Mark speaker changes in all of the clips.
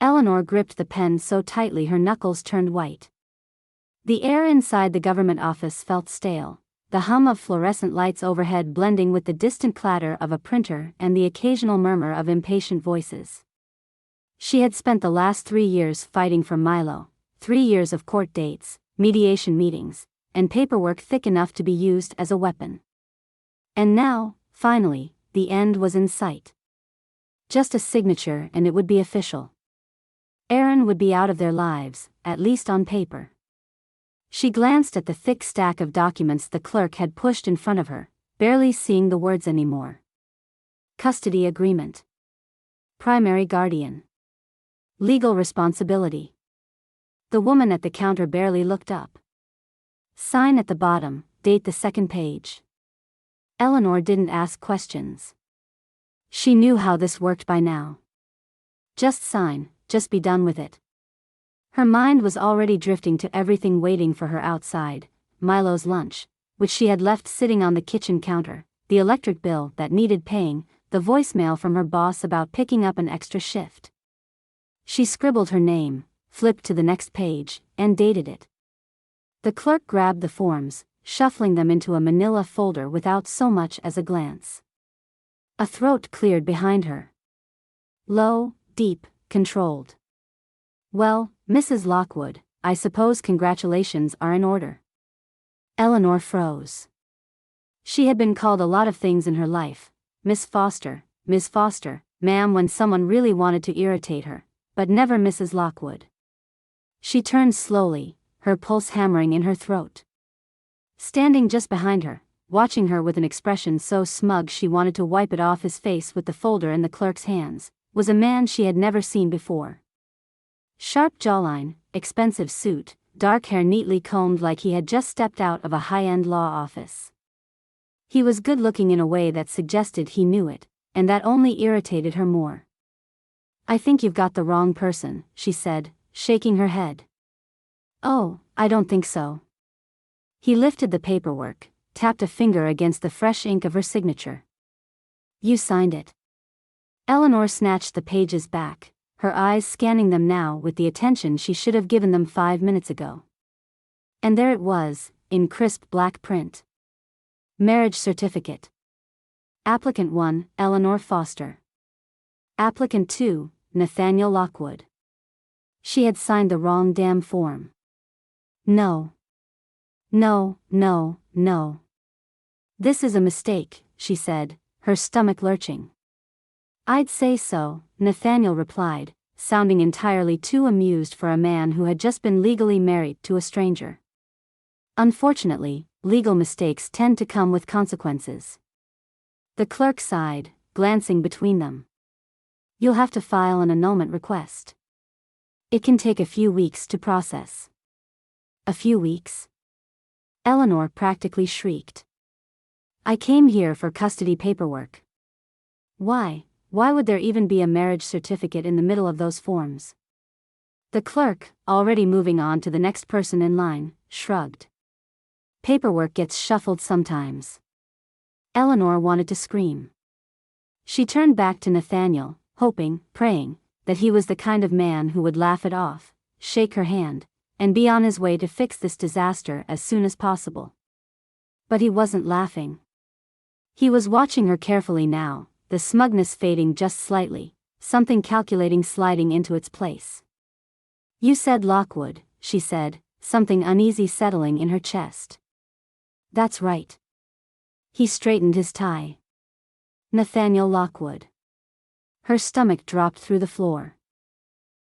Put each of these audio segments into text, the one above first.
Speaker 1: Eleanor gripped the pen so tightly her knuckles turned white. The air inside the government office felt stale, the hum of fluorescent lights overhead blending with the distant clatter of a printer and the occasional murmur of impatient voices. She had spent the last 3 years fighting for Milo, 3 years of court dates, mediation meetings, and paperwork thick enough to be used as a weapon. And now, finally, the end was in sight. Just a signature and it would be official. Aaron would be out of their lives, at least on paper. She glanced at the thick stack of documents the clerk had pushed in front of her, barely seeing the words anymore. Custody agreement. Primary guardian. Legal responsibility. The woman at the counter barely looked up. Sign at the bottom, date the second page. Eleanor didn't ask questions. She knew how this worked by now. Just sign, just be done with it. Her mind was already drifting to everything waiting for her outside: Milo's lunch, which she had left sitting on the kitchen counter, the electric bill that needed paying, the voicemail from her boss about picking up an extra shift. She scribbled her name, flipped to the next page, and dated it. The clerk grabbed the forms, shuffling them into a manila folder without so much as a glance. A throat cleared behind her. Low, deep, controlled. Well, Mrs. Lockwood, I suppose congratulations are in order. Eleanor froze. She had been called a lot of things in her life: Miss Foster, ma'am when someone really wanted to irritate her, but never Mrs. Lockwood. She turned slowly, her pulse hammering in her throat. Standing just behind her, watching her with an expression so smug she wanted to wipe it off his face with the folder in the clerk's hands, was a man she had never seen before. Sharp jawline, expensive suit, dark hair neatly combed like he had just stepped out of a high-end law office. He was good-looking in a way that suggested he knew it, and that only irritated her more. I think you've got the wrong person, she said, shaking her head. Oh, I don't think so. He lifted the paperwork, tapped a finger against the fresh ink of her signature. You signed it. Eleanor snatched the pages back, her eyes scanning them now with the attention she should have given them 5 minutes ago. And there it was, in crisp black print. Marriage certificate. Applicant 1, Eleanor Foster. Applicant 2, Nathaniel Lockwood. She had signed the wrong damn form. No. No, no, no. This is a mistake, she said, her stomach lurching. I'd say so, Nathaniel replied, sounding entirely too amused for a man who had just been legally married to a stranger. Unfortunately, legal mistakes tend to come with consequences. The clerk sighed, glancing between them. You'll have to file an annulment request. It can take a few weeks to process. A few weeks? Eleanor practically shrieked. I came here for custody paperwork. Why would there even be a marriage certificate in the middle of those forms? The clerk, already moving on to the next person in line, shrugged. Paperwork gets shuffled sometimes. Eleanor wanted to scream. She turned back to Nathaniel, hoping, praying, that he was the kind of man who would laugh it off, shake her hand, and be on his way to fix this disaster as soon as possible. But he wasn't laughing. He was watching her carefully now, the smugness fading just slightly, something calculating sliding into its place. You said Lockwood, she said, something uneasy settling in her chest. That's right. He straightened his tie. Nathaniel Lockwood. Her stomach dropped through the floor.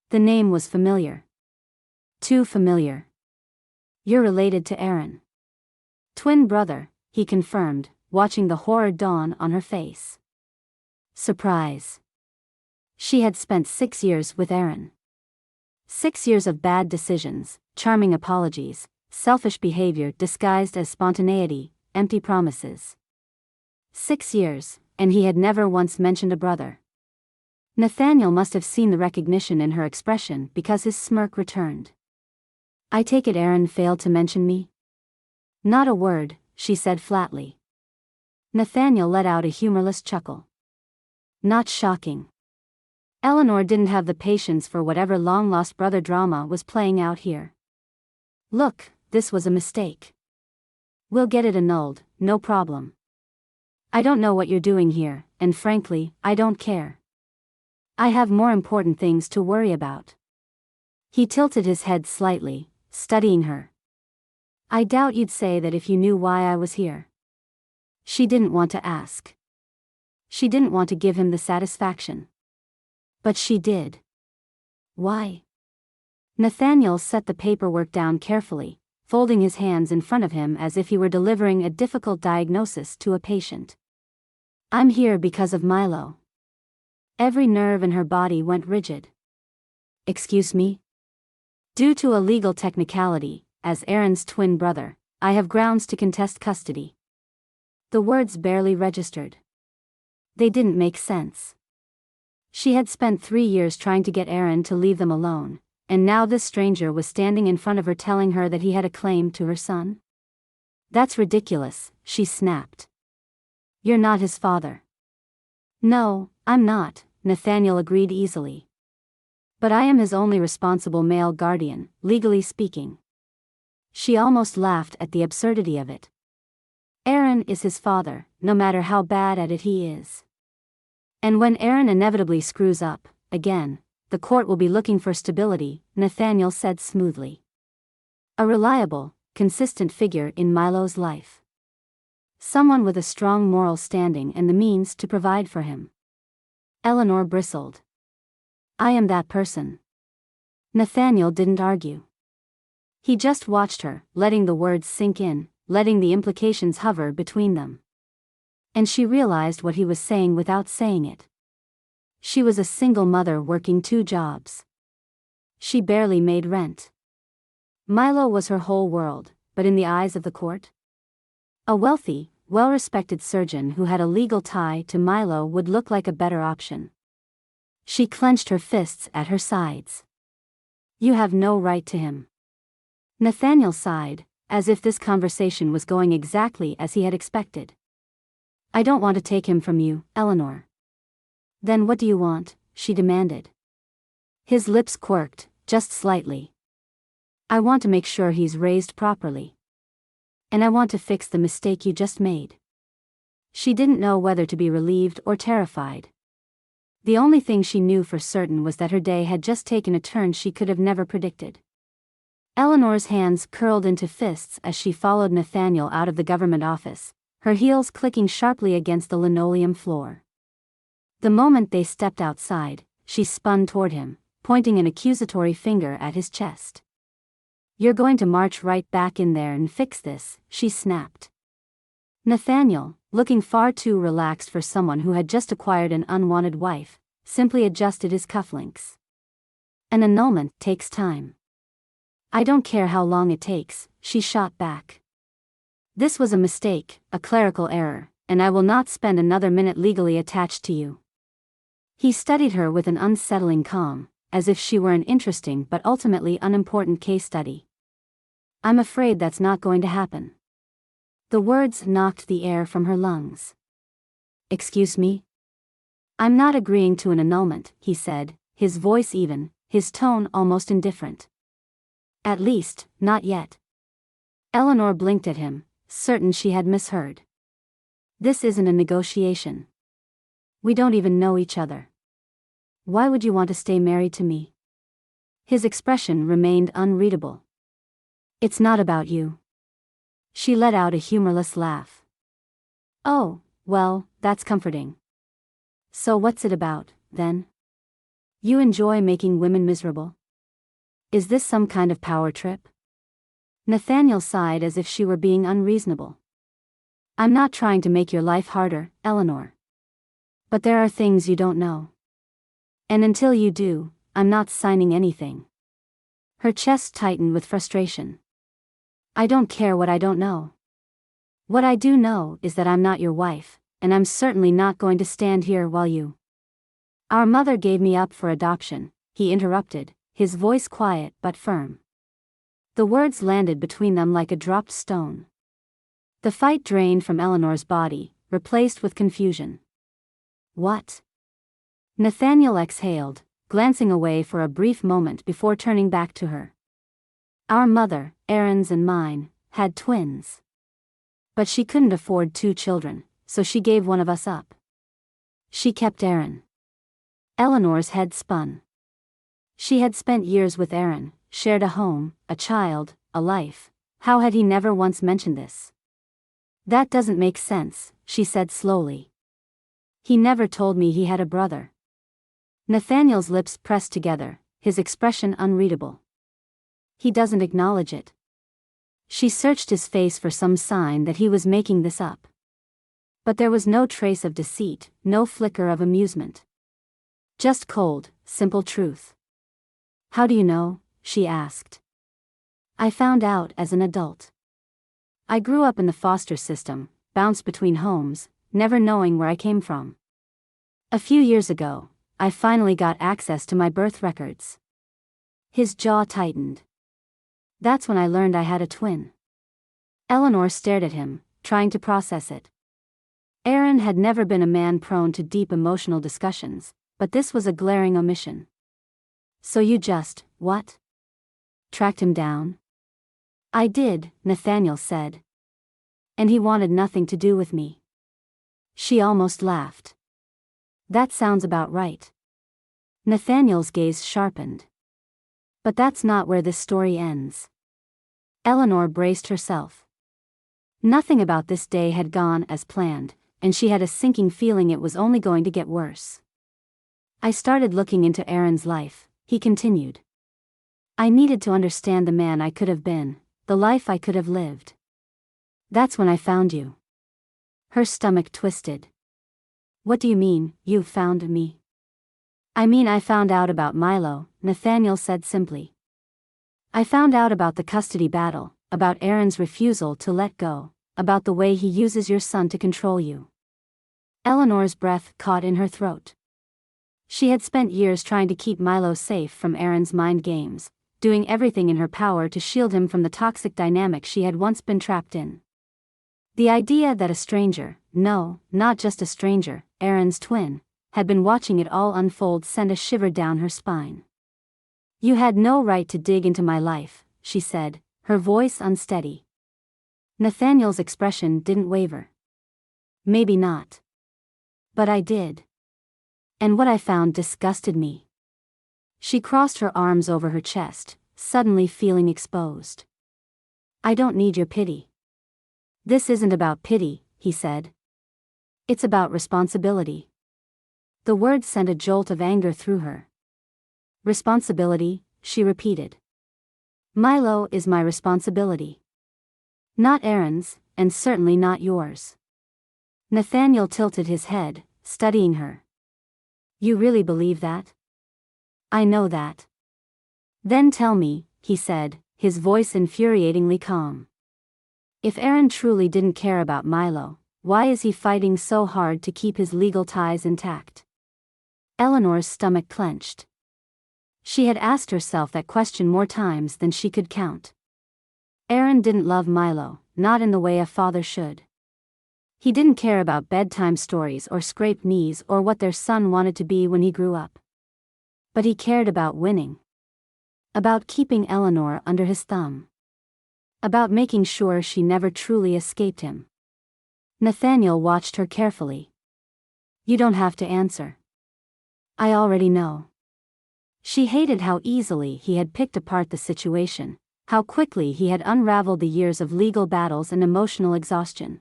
Speaker 1: The name was familiar. Too familiar. You're related to Aaron. Twin brother, he confirmed, watching the horror dawn on her face. Surprise. She had spent 6 years with Aaron. 6 years of bad decisions, charming apologies, selfish behavior disguised as spontaneity, empty promises. 6 years, and he had never once mentioned a brother. Nathaniel must have seen the recognition in her expression because his smirk returned. I take it Aaron failed to mention me? Not a word, she said flatly. Nathaniel let out a humorless chuckle. Not shocking. Eleanor didn't have the patience for whatever long-lost brother drama was playing out here. Look, this was a mistake. We'll get it annulled, no problem. I don't know what you're doing here, and frankly, I don't care. I have more important things to worry about. He tilted his head slightly, studying her. I doubt you'd say that if you knew why I was here. She didn't want to ask. She didn't want to give him the satisfaction. But she did. Why? Nathaniel set the paperwork down carefully, folding his hands in front of him as if he were delivering a difficult diagnosis to a patient. I'm here because of Milo. Every nerve in her body went rigid. Excuse me? Due to a legal technicality, as Aaron's twin brother, I have grounds to contest custody. The words barely registered. They didn't make sense. She had spent 3 years trying to get Aaron to leave them alone, and now this stranger was standing in front of her telling her that he had a claim to her son? That's ridiculous, she snapped. You're not his father. No, I'm not, Nathaniel agreed easily. But I am his only responsible male guardian, legally speaking. She almost laughed at the absurdity of it. Aaron is his father, no matter how bad at it he is. And when Aaron inevitably screws up, again, the court will be looking for stability, Nathaniel said smoothly. A reliable, consistent figure in Milo's life. Someone with a strong moral standing and the means to provide for him. Eleanor bristled. I am that person. Nathaniel didn't argue. He just watched her, letting the words sink in, letting the implications hover between them. And she realized what he was saying without saying it. She was a single mother working 2 jobs. She barely made rent. Milo was her whole world, but in the eyes of the court? A wealthy, well-respected surgeon who had a legal tie to Milo would look like a better option. She clenched her fists at her sides. You have no right to him. Nathaniel sighed, as if this conversation was going exactly as he had expected. I don't want to take him from you, Eleanor. Then what do you want? She demanded. His lips quirked, just slightly. I want to make sure he's raised properly. And I want to fix the mistake you just made. She didn't know whether to be relieved or terrified. The only thing she knew for certain was that her day had just taken a turn she could have never predicted. Eleanor's hands curled into fists as she followed Nathaniel out of the government office, her heels clicking sharply against the linoleum floor. The moment they stepped outside, she spun toward him, pointing an accusatory finger at his chest. You're going to march right back in there and fix this, she snapped. Nathaniel, looking far too relaxed for someone who had just acquired an unwanted wife, simply adjusted his cufflinks. An annulment takes time. I don't care how long it takes, she shot back. This was a mistake, a clerical error, and I will not spend another minute legally attached to you. He studied her with an unsettling calm, as if she were an interesting but ultimately unimportant case study. I'm afraid that's not going to happen. The words knocked the air from her lungs. Excuse me? I'm not agreeing to an annulment, he said, his voice even, his tone almost indifferent. At least, not yet. Eleanor blinked at him, certain she had misheard. This isn't a negotiation. We don't even know each other. Why would you want to stay married to me? His expression remained unreadable. It's not about you. She let out a humorless laugh. Oh, well, that's comforting. So what's it about, then? You enjoy making women miserable? Is this some kind of power trip? Nathaniel sighed as if she were being unreasonable. I'm not trying to make your life harder, Eleanor. But there are things you don't know. And until you do, I'm not signing anything. Her chest tightened with frustration. I don't care what I don't know. What I do know is that I'm not your wife, and I'm certainly not going to stand here while you. Our mother gave me up for adoption, he interrupted, his voice quiet but firm. The words landed between them like a dropped stone. The fight drained from Eleanor's body, replaced with confusion. What? Nathaniel exhaled, glancing away for a brief moment before turning back to her. Our mother, Aaron's and mine, had twins. But she couldn't afford 2 children, so she gave one of us up. She kept Aaron. Eleanor's head spun. She had spent years with Aaron, shared a home, a child, a life. How had he never once mentioned this? That doesn't make sense, she said slowly. He never told me he had a brother. Nathaniel's lips pressed together, his expression unreadable. He doesn't acknowledge it. She searched his face for some sign that he was making this up. But there was no trace of deceit, no flicker of amusement. Just cold, simple truth. How do you know? She asked. I found out as an adult. I grew up in the foster system, bounced between homes, never knowing where I came from. A few years ago, I finally got access to my birth records. His jaw tightened. That's when I learned I had a twin. Eleanor stared at him, trying to process it. Aaron had never been a man prone to deep emotional discussions, but this was a glaring omission. So you just, what? Tracked him down? I did, Nathaniel said. And he wanted nothing to do with me. She almost laughed. That sounds about right. Nathaniel's gaze sharpened. But that's not where this story ends. Eleanor braced herself. Nothing about this day had gone as planned, and she had a sinking feeling it was only going to get worse. I started looking into Aaron's life, he continued. I needed to understand the man I could have been, the life I could have lived. That's when I found you. Her stomach twisted. What do you mean, you found me? I mean I found out about Milo, Nathaniel said simply. I found out about the custody battle, about Aaron's refusal to let go, about the way he uses your son to control you. Eleanor's breath caught in her throat. She had spent years trying to keep Milo safe from Aaron's mind games, doing everything in her power to shield him from the toxic dynamic she had once been trapped in. The idea that a stranger, no, not just a stranger, Aaron's twin, had been watching it all unfold sent a shiver down her spine. You had no right to dig into my life, she said, her voice unsteady. Nathaniel's expression didn't waver. Maybe not. But I did. And what I found disgusted me. She crossed her arms over her chest, suddenly feeling exposed. I don't need your pity. This isn't about pity, he said. It's about responsibility. The words sent a jolt of anger through her. Responsibility, she repeated. Milo is my responsibility. Not Aaron's, and certainly not yours. Nathaniel tilted his head, studying her. You really believe that? I know that. Then tell me, he said, his voice infuriatingly calm. If Aaron truly didn't care about Milo, why is he fighting so hard to keep his legal ties intact? Eleanor's stomach clenched. She had asked herself that question more times than she could count. Aaron didn't love Milo, not in the way a father should. He didn't care about bedtime stories or scraped knees or what their son wanted to be when he grew up. But he cared about winning. About keeping Eleanor under his thumb. About making sure she never truly escaped him. Nathaniel watched her carefully. You don't have to answer. I already know. She hated how easily he had picked apart the situation, how quickly he had unraveled the years of legal battles and emotional exhaustion.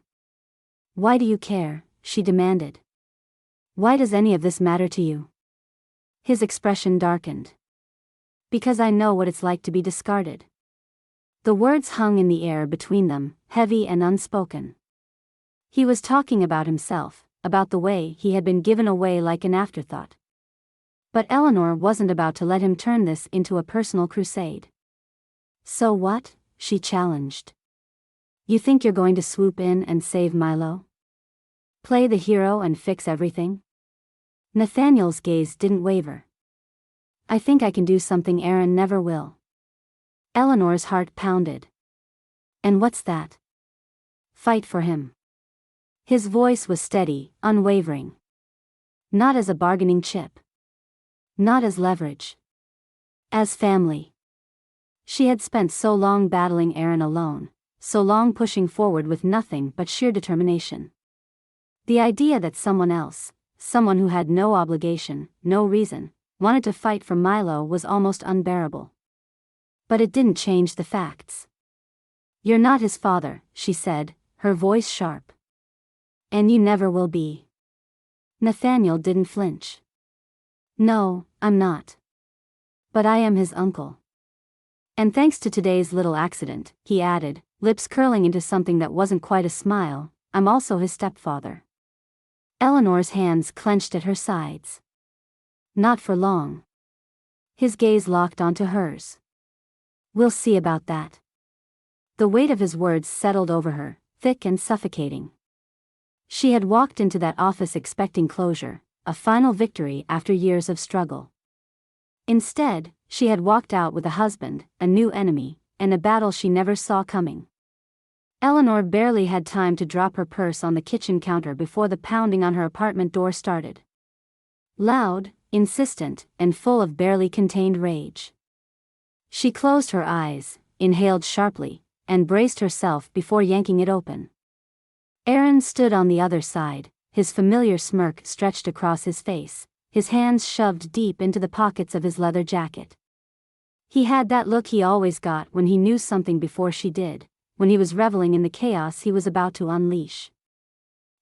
Speaker 1: Why do you care? She demanded. Why does any of this matter to you? His expression darkened. Because I know what it's like to be discarded. The words hung in the air between them, heavy and unspoken. He was talking about himself, about the way he had been given away like an afterthought. But Eleanor wasn't about to let him turn this into a personal crusade. So what? She challenged. You think you're going to swoop in and save Milo? Play the hero and fix everything? Nathaniel's gaze didn't waver. I think I can do something Aaron never will. Eleanor's heart pounded. And what's that? Fight for him. His voice was steady, unwavering. Not as a bargaining chip. Not as leverage. As family. She had spent so long battling Aaron alone, so long pushing forward with nothing but sheer determination. The idea that someone else, someone who had no obligation, no reason, wanted to fight for Milo was almost unbearable. But it didn't change the facts. "You're not his father," she said, her voice sharp. "And you never will be." Nathaniel didn't flinch. "No, I'm not. But I am his uncle. And thanks to today's little accident," he added, lips curling into something that wasn't quite a smile, "I'm also his stepfather." Eleanor's hands clenched at her sides. Not for long. His gaze locked onto hers. "We'll see about that." The weight of his words settled over her, thick and suffocating. She had walked into that office expecting closure, a final victory after years of struggle. Instead, she had walked out with a husband, a new enemy, and a battle she never saw coming. Eleanor barely had time to drop her purse on the kitchen counter before the pounding on her apartment door started. Loud, insistent, and full of barely contained rage. She closed her eyes, inhaled sharply, and braced herself before yanking it open. Aaron stood on the other side, his familiar smirk stretched across his face, his hands shoved deep into the pockets of his leather jacket. He had that look he always got when he knew something before she did, when he was reveling in the chaos he was about to unleash.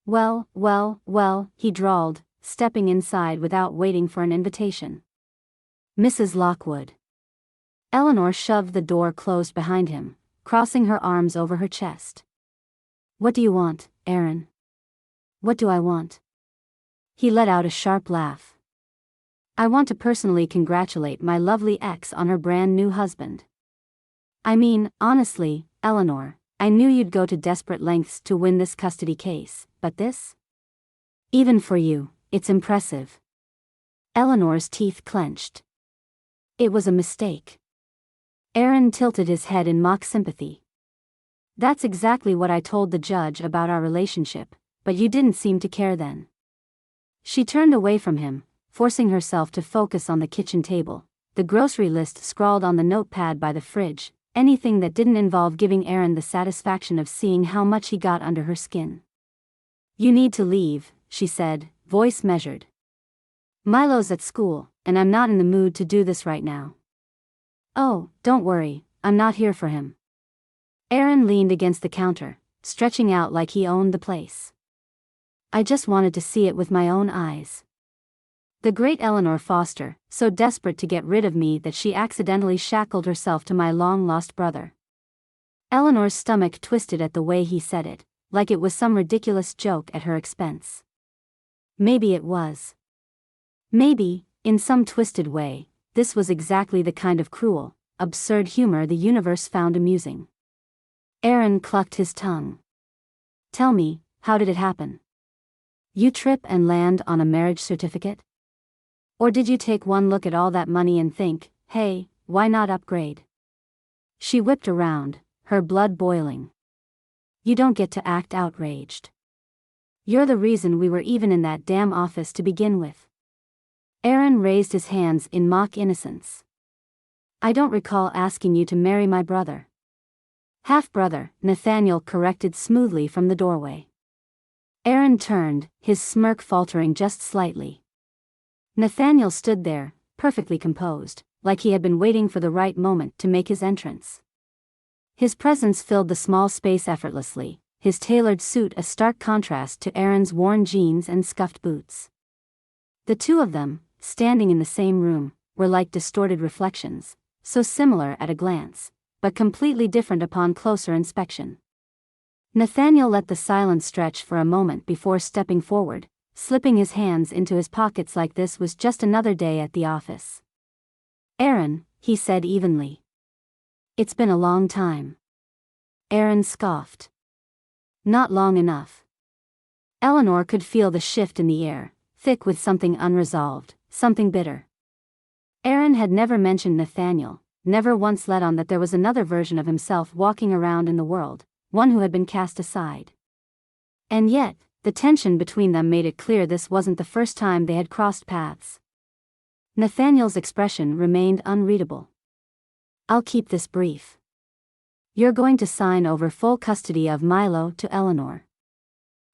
Speaker 1: "Well, well, well," he drawled, stepping inside without waiting for an invitation. "Mrs. Lockwood." Eleanor shoved the door closed behind him, crossing her arms over her chest. "What do you want, Aaron?" "What do I want?" He let out a sharp laugh. "I want to personally congratulate my lovely ex on her brand new husband. I mean, honestly, Eleanor, I knew you'd go to desperate lengths to win this custody case, but this? Even for you, it's impressive." Eleanor's teeth clenched. It was a mistake. Aaron tilted his head in mock sympathy. "That's exactly what I told the judge about our relationship, but you didn't seem to care then." She turned away from him, forcing herself to focus on the kitchen table, the grocery list scrawled on the notepad by the fridge, anything that didn't involve giving Aaron the satisfaction of seeing how much he got under her skin. "You need to leave," she said, voice measured. "Milo's at school, and I'm not in the mood to do this right now." "Oh, don't worry, I'm not here for him." Aaron leaned against the counter, stretching out like he owned the place. "I just wanted to see it with my own eyes." The great Eleanor Foster, so desperate to get rid of me that she accidentally shackled herself to my long-lost brother. Eleanor's stomach twisted at the way he said it, like it was some ridiculous joke at her expense. Maybe it was. Maybe, in some twisted way, this was exactly the kind of cruel, absurd humor the universe found amusing. Aaron clucked his tongue. "Tell me, how did it happen? You trip and land on a marriage certificate? Or did you take one look at all that money and think, hey, why not upgrade?" She whipped around, her blood boiling. "You don't get to act outraged. You're the reason we were even in that damn office to begin with." Aaron raised his hands in mock innocence. "I don't recall asking you to marry my brother." "Half-brother," Nathaniel corrected smoothly from the doorway. Aaron turned, his smirk faltering just slightly. Nathaniel stood there, perfectly composed, like he had been waiting for the right moment to make his entrance. His presence filled the small space effortlessly, his tailored suit a stark contrast to Aaron's worn jeans and scuffed boots. The two of them, standing in the same room, were like distorted reflections, so similar at a glance, but completely different upon closer inspection. Nathaniel let the silence stretch for a moment before stepping forward, slipping his hands into his pockets like this was just another day at the office. "Aaron," he said evenly. "It's been a long time." Aaron scoffed. "Not long enough." Eleanor could feel the shift in the air, thick with something unresolved, something bitter. Aaron had never mentioned Nathaniel, never once let on that there was another version of himself walking around in the world, one who had been cast aside. And yet, the tension between them made it clear this wasn't the first time they had crossed paths. Nathaniel's expression remained unreadable. I'll keep this brief. You're going to sign over full custody of Milo to Eleanor.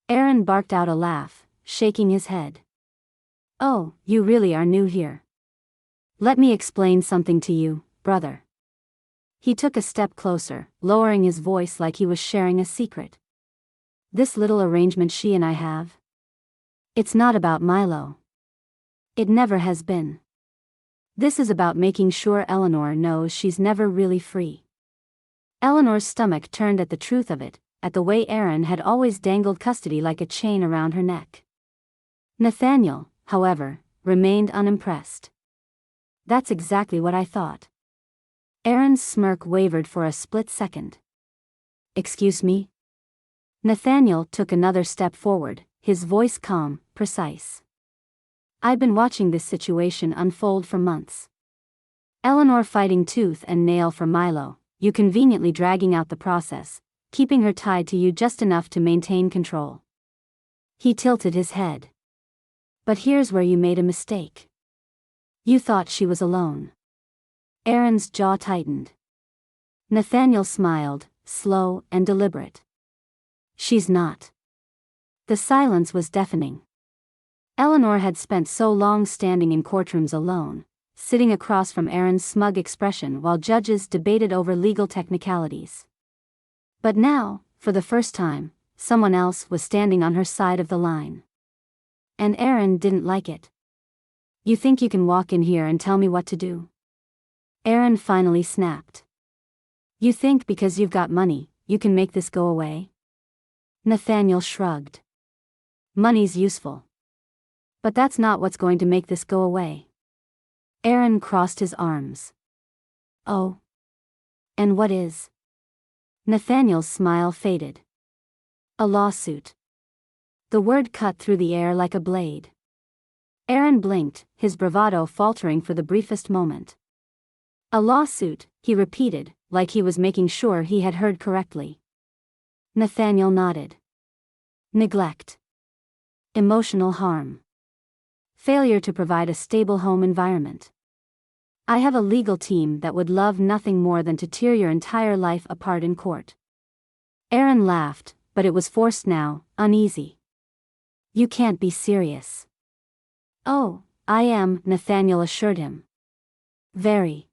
Speaker 1: Aaron barked out a laugh, shaking his head. Oh, you really are new here. Let me explain something to you, brother. He took a step closer, lowering his voice like he was sharing a secret. This little arrangement she and I have. It's not about Milo. It never has been. This is about making sure Eleanor knows she's never really free. Eleanor's stomach turned at the truth of it, at the way Aaron had always dangled custody like a chain around her neck. Nathaniel, however, remained unimpressed. That's exactly what I thought. Aaron's smirk wavered for a split second. Excuse me? Nathaniel took another step forward, his voice calm, precise. I've been watching this situation unfold for months. Eleanor fighting tooth and nail for Milo, you conveniently dragging out the process, keeping her tied to you just enough to maintain control. He tilted his head. But here's where you made a mistake. You thought she was alone. Aaron's jaw tightened. Nathaniel smiled, slow and deliberate. She's not. The silence was deafening. Eleanor had spent so long standing in courtrooms alone, sitting across from Aaron's smug expression while judges debated over legal technicalities. But now, for the first time, someone else was standing on her side of the line. And Aaron didn't like it. You think you can walk in here and tell me what to do? Aaron finally snapped. You think because you've got money, you can make this go away? Nathaniel shrugged. Money's useful. But that's not what's going to make this go away. Aaron crossed his arms. Oh. And what is? Nathaniel's smile faded. A lawsuit. The word cut through the air like a blade. Aaron blinked, his bravado faltering for the briefest moment. A lawsuit, he repeated, like he was making sure he had heard correctly. Nathaniel nodded. Neglect. Emotional harm. Failure to provide a stable home environment. I have a legal team that would love nothing more than to tear your entire life apart in court. Aaron laughed, but it was forced now, uneasy. You can't be serious. Oh, I am, Nathaniel assured him. Very.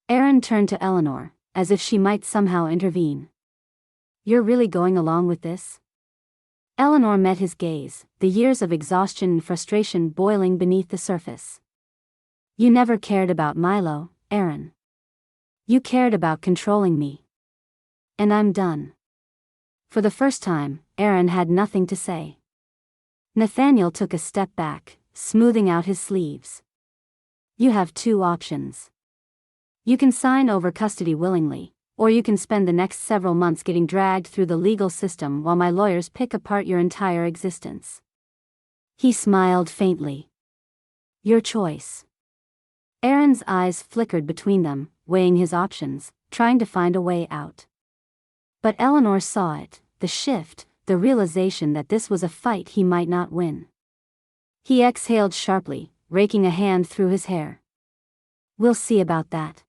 Speaker 1: Aaron turned to Eleanor, as if she might somehow intervene. You're really going along with this? Eleanor met his gaze, the years of exhaustion and frustration boiling beneath the surface. You never cared about Milo, Aaron. You cared about controlling me. And I'm done. For the first time, Aaron had nothing to say. Nathaniel took a step back, smoothing out his sleeves. You have two options. You can sign over custody willingly, or you can spend the next several months getting dragged through the legal system while my lawyers pick apart your entire existence. He smiled faintly. Your choice. Aaron's eyes flickered between them, weighing his options, trying to find a way out. But Eleanor saw it, the shift, the realization that this was a fight he might not win. He exhaled sharply, raking a hand through his hair. We'll see about that.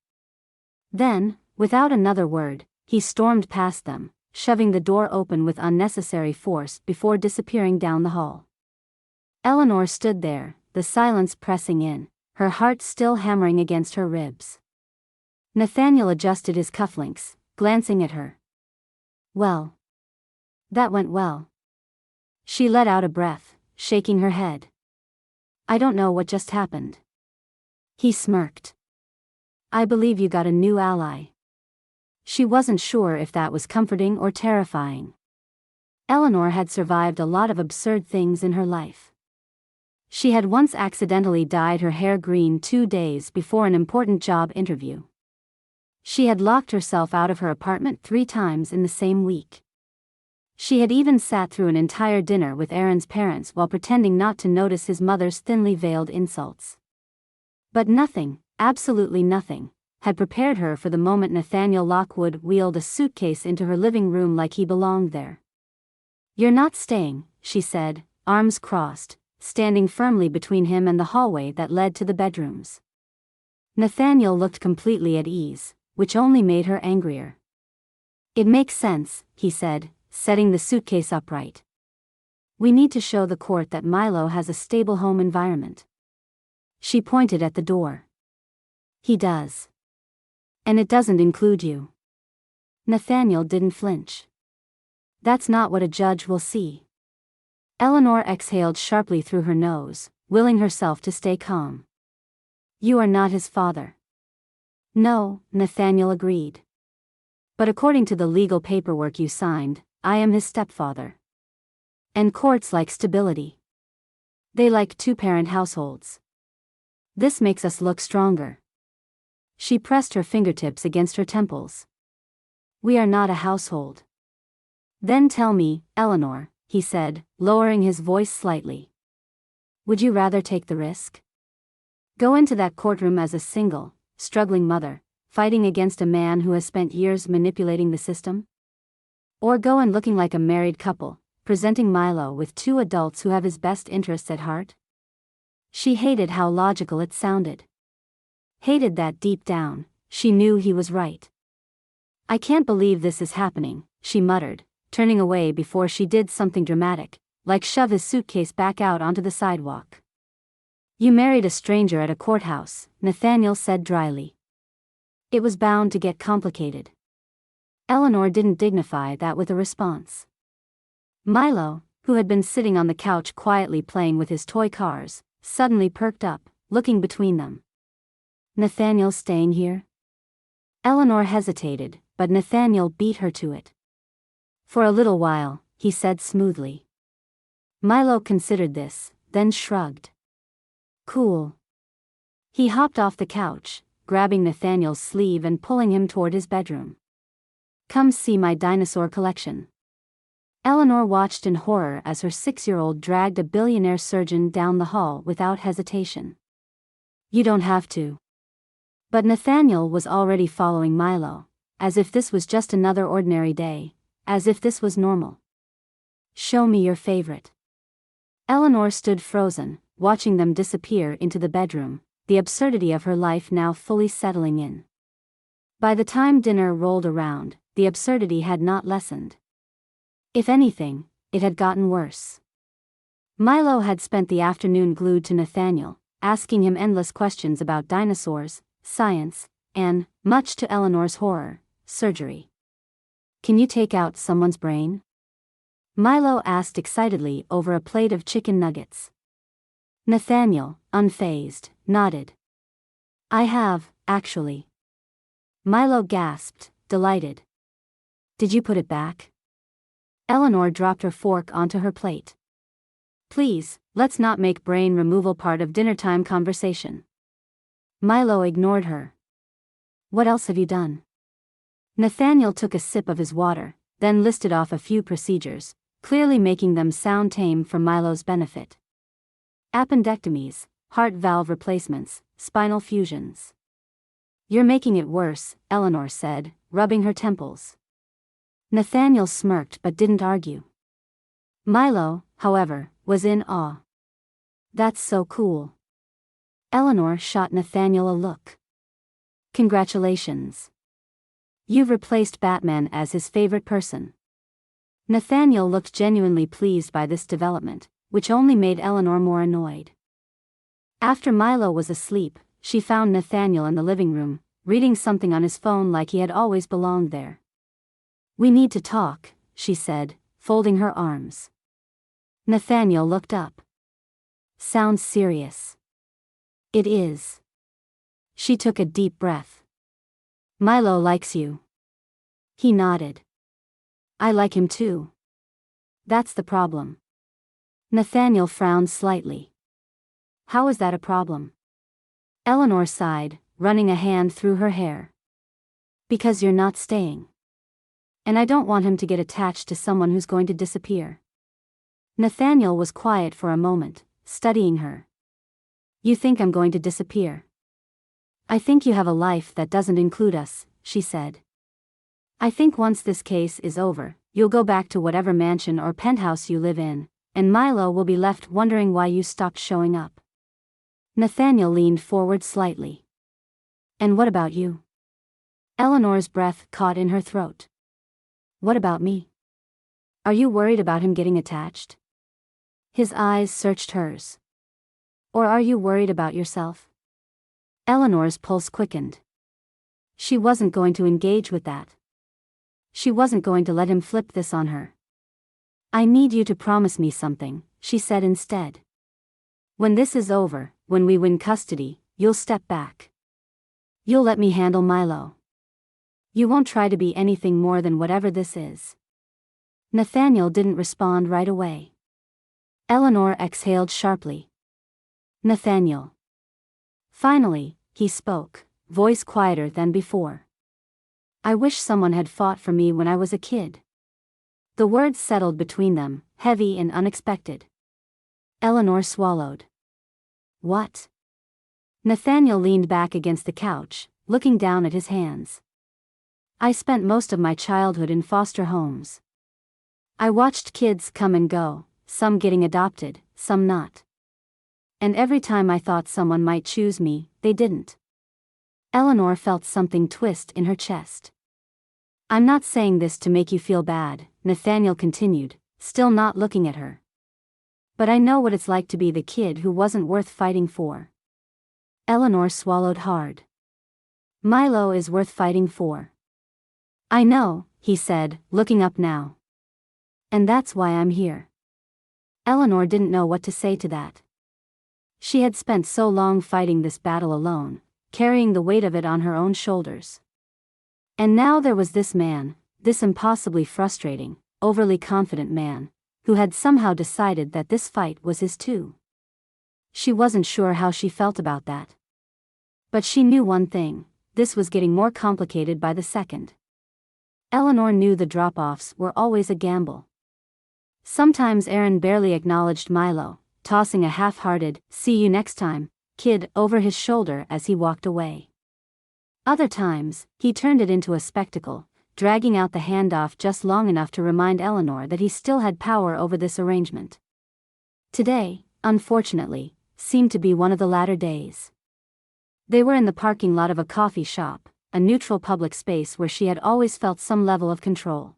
Speaker 1: Then, without another word, he stormed past them, shoving the door open with unnecessary force before disappearing down the hall. Eleanor stood there, the silence pressing in, her heart still hammering against her ribs. Nathaniel adjusted his cufflinks, glancing at her. Well. That went well. She let out a breath, shaking her head. I don't know what just happened. He smirked. I believe you got a new ally. She wasn't sure if that was comforting or terrifying. Eleanor had survived a lot of absurd things in her life. She had once accidentally dyed her hair green 2 days before an important job interview. She had locked herself out of her apartment 3 times in the same week. She had even sat through an entire dinner with Aaron's parents while pretending not to notice his mother's thinly veiled insults. But nothing, absolutely nothing, had prepared her for the moment Nathaniel Lockwood wheeled a suitcase into her living room like he belonged there. You're not staying, she said, arms crossed, standing firmly between him and the hallway that led to the bedrooms. Nathaniel looked completely at ease, which only made her angrier. "It makes sense," he said, setting the suitcase upright. "We need to show the court that Milo has a stable home environment." She pointed at the door. "He does. And it doesn't include you." Nathaniel didn't flinch. "That's not what a judge will see." Eleanor exhaled sharply through her nose, willing herself to stay calm. "You are not his father." "No," Nathaniel agreed. "But according to the legal paperwork you signed, I am his stepfather. And courts like stability. They like two-parent households. This makes us look stronger." She pressed her fingertips against her temples. "We are not a household." "Then tell me, Eleanor," he said, lowering his voice slightly. "Would you rather take the risk? Go into that courtroom as a single, struggling mother, fighting against a man who has spent years manipulating the system? Or go in looking like a married couple, presenting Milo with two adults who have his best interests at heart?" She hated how logical it sounded. Hated that deep down, she knew he was right. "I can't believe this is happening," she muttered, turning away before she did something dramatic, like shove his suitcase back out onto the sidewalk. "You married a stranger at a courthouse," Nathaniel said dryly. "It was bound to get complicated." Eleanor didn't dignify that with a response. Milo, who had been sitting on the couch quietly playing with his toy cars, suddenly perked up, looking between them. "Nathaniel's staying here?" Eleanor hesitated, but Nathaniel beat her to it. "For a little while," he said smoothly. Milo considered this, then shrugged. "Cool." He hopped off the couch, grabbing Nathaniel's sleeve and pulling him toward his bedroom. "Come see my dinosaur collection." Eleanor watched in horror as her 6-year-old dragged a billionaire surgeon down the hall without hesitation. "You don't have to." But Nathaniel was already following Milo, as if this was just another ordinary day, as if this was normal. "Show me your favorite." Eleanor stood frozen, watching them disappear into the bedroom, the absurdity of her life now fully settling in. By the time dinner rolled around, the absurdity had not lessened. If anything, it had gotten worse. Milo had spent the afternoon glued to Nathaniel, asking him endless questions about dinosaurs, science, and, much to Eleanor's horror, surgery. "Can you take out someone's brain?" Milo asked excitedly over a plate of chicken nuggets. Nathaniel, unfazed, nodded. "I have, actually." Milo gasped, delighted. "Did you put it back?" Eleanor dropped her fork onto her plate. "Please, let's not make brain removal part of dinnertime conversation." Milo ignored her. "What else have you done?" Nathaniel took a sip of his water, then listed off a few procedures, clearly making them sound tame for Milo's benefit. Appendectomies, heart valve replacements, spinal fusions. "You're making it worse," Eleanor said, rubbing her temples. Nathaniel smirked but didn't argue. Milo, however, was in awe. "That's so cool." Eleanor shot Nathaniel a look. "Congratulations. You've replaced Batman as his favorite person." Nathaniel looked genuinely pleased by this development, which only made Eleanor more annoyed. After Milo was asleep, she found Nathaniel in the living room, reading something on his phone like he had always belonged there. "We need to talk," she said, folding her arms. Nathaniel looked up. "Sounds serious." "It is." She took a deep breath. "Milo likes you." He nodded. "I like him too." "That's the problem." Nathaniel frowned slightly. "How is that a problem?" Eleanor sighed, running a hand through her hair. "Because you're not staying. And I don't want him to get attached to someone who's going to disappear." Nathaniel was quiet for a moment, studying her. "You think I'm going to disappear?" "I think you have a life that doesn't include us," she said. "I think once this case is over, you'll go back to whatever mansion or penthouse you live in, and Milo will be left wondering why you stopped showing up. Nathaniel leaned forward slightly. And what about you? Eleanor's breath caught in her throat. What about me? Are you worried about him getting attached? His eyes searched hers. Or are you worried about yourself? Eleanor's pulse quickened. She wasn't going to engage with that. She wasn't going to let him flip this on her. I need you to promise me something, she said instead. When this is over, when we win custody, you'll step back. You'll let me handle Milo. You won't try to be anything more than whatever this is. Nathaniel didn't respond right away. Eleanor exhaled sharply. Nathaniel. Finally, he spoke, voice quieter than before. I wish someone had fought for me when I was a kid. The words settled between them, heavy and unexpected. Eleanor swallowed. What? Nathaniel leaned back against the couch, looking down at his hands. I spent most of my childhood in foster homes. I watched kids come and go, some getting adopted, some not. And every time I thought someone might choose me, they didn't. Eleanor felt something twist in her chest. I'm not saying this to make you feel bad, Nathaniel continued, still not looking at her. But I know what it's like to be the kid who wasn't worth fighting for. Eleanor swallowed hard. Milo is worth fighting for. I know, he said, looking up now. And that's why I'm here. Eleanor didn't know what to say to that. She had spent so long fighting this battle alone, carrying the weight of it on her own shoulders. And now there was this man, this impossibly frustrating, overly confident man, who had somehow decided that this fight was his too. She wasn't sure how she felt about that. But she knew one thing, this was getting more complicated by the second. Eleanor knew the drop-offs were always a gamble. Sometimes Aaron barely acknowledged Milo, tossing a half-hearted, "See you next time, kid," over his shoulder as he walked away. Other times, he turned it into a spectacle, dragging out the handoff just long enough to remind Eleanor that he still had power over this arrangement. Today, unfortunately, seemed to be one of the latter days. They were in the parking lot of a coffee shop, a neutral public space where she had always felt some level of control.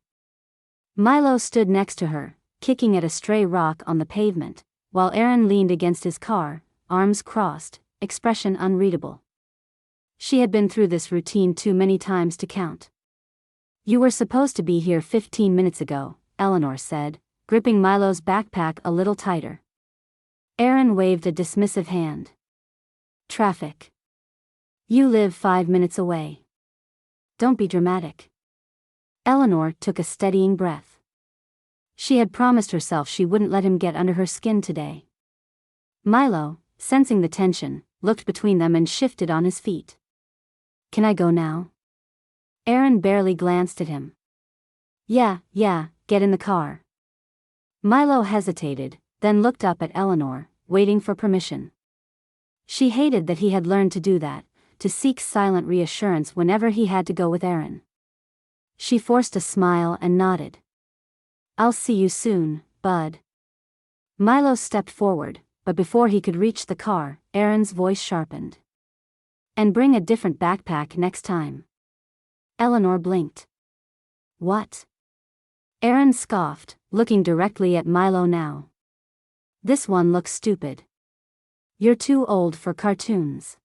Speaker 1: Milo stood next to her, kicking at a stray rock on the pavement, while Aaron leaned against his car, arms crossed, expression unreadable. She had been through this routine too many times to count. You were supposed to be here 15 minutes ago, Eleanor said, gripping Milo's backpack a little tighter. Aaron waved a dismissive hand. Traffic. You live 5 minutes away. Don't be dramatic. Eleanor took a steadying breath. She had promised herself she wouldn't let him get under her skin today. Milo, sensing the tension, looked between them and shifted on his feet. Can I go now? Aaron barely glanced at him. Yeah, get in the car. Milo hesitated, then looked up at Eleanor, waiting for permission. She hated that he had learned to do that, to seek silent reassurance whenever he had to go with Aaron. She forced a smile and nodded. I'll see you soon, bud. Milo stepped forward, but before he could reach the car, Aaron's voice sharpened. And bring a different backpack next time. Eleanor blinked. What? Aaron scoffed, looking directly at Milo now. This one looks stupid. You're too old for cartoons.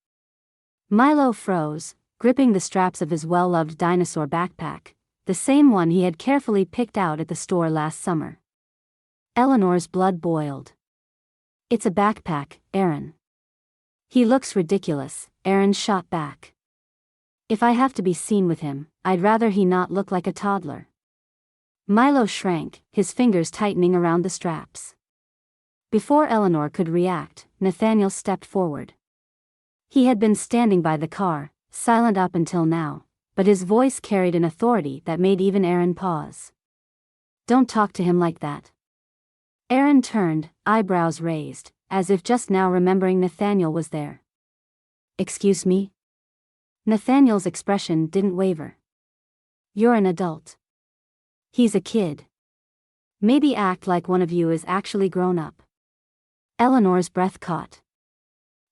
Speaker 1: Milo froze, gripping the straps of his well-loved dinosaur backpack, the same one he had carefully picked out at the store last summer. Eleanor's blood boiled. It's a backpack, Aaron. He looks ridiculous, Aaron shot back. If I have to be seen with him, I'd rather he not look like a toddler. Milo shrank, his fingers tightening around the straps. Before Eleanor could react, Nathaniel stepped forward. He had been standing by the car, silent up until now, but his voice carried an authority that made even Aaron pause. Don't talk to him like that. Aaron turned, eyebrows raised, as if just now remembering Nathaniel was there. Excuse me? Nathaniel's expression didn't waver. You're an adult. He's a kid. Maybe act like one of you is actually grown up. Eleanor's breath caught.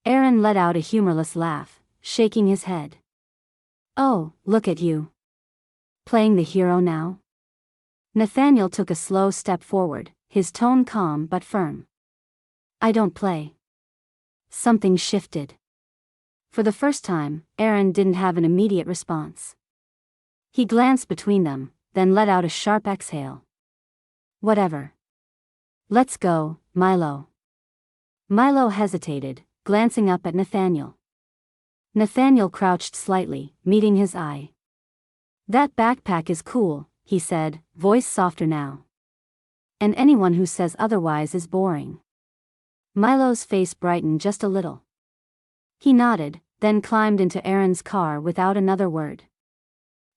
Speaker 1: Aaron let out a humorless laugh, shaking his head. Oh, look at you. Playing the hero now? Nathaniel took a slow step forward, his tone calm but firm. I don't play. Something shifted. For the first time, Aaron didn't have an immediate response. He glanced between them, then let out a sharp exhale. Whatever. Let's go, Milo. Milo hesitated, glancing up at Nathaniel. Nathaniel crouched slightly, meeting his eye. That backpack is cool, he said, voice softer now. And anyone who says otherwise is boring. Milo's face brightened just a little. He nodded, then climbed into Aaron's car without another word.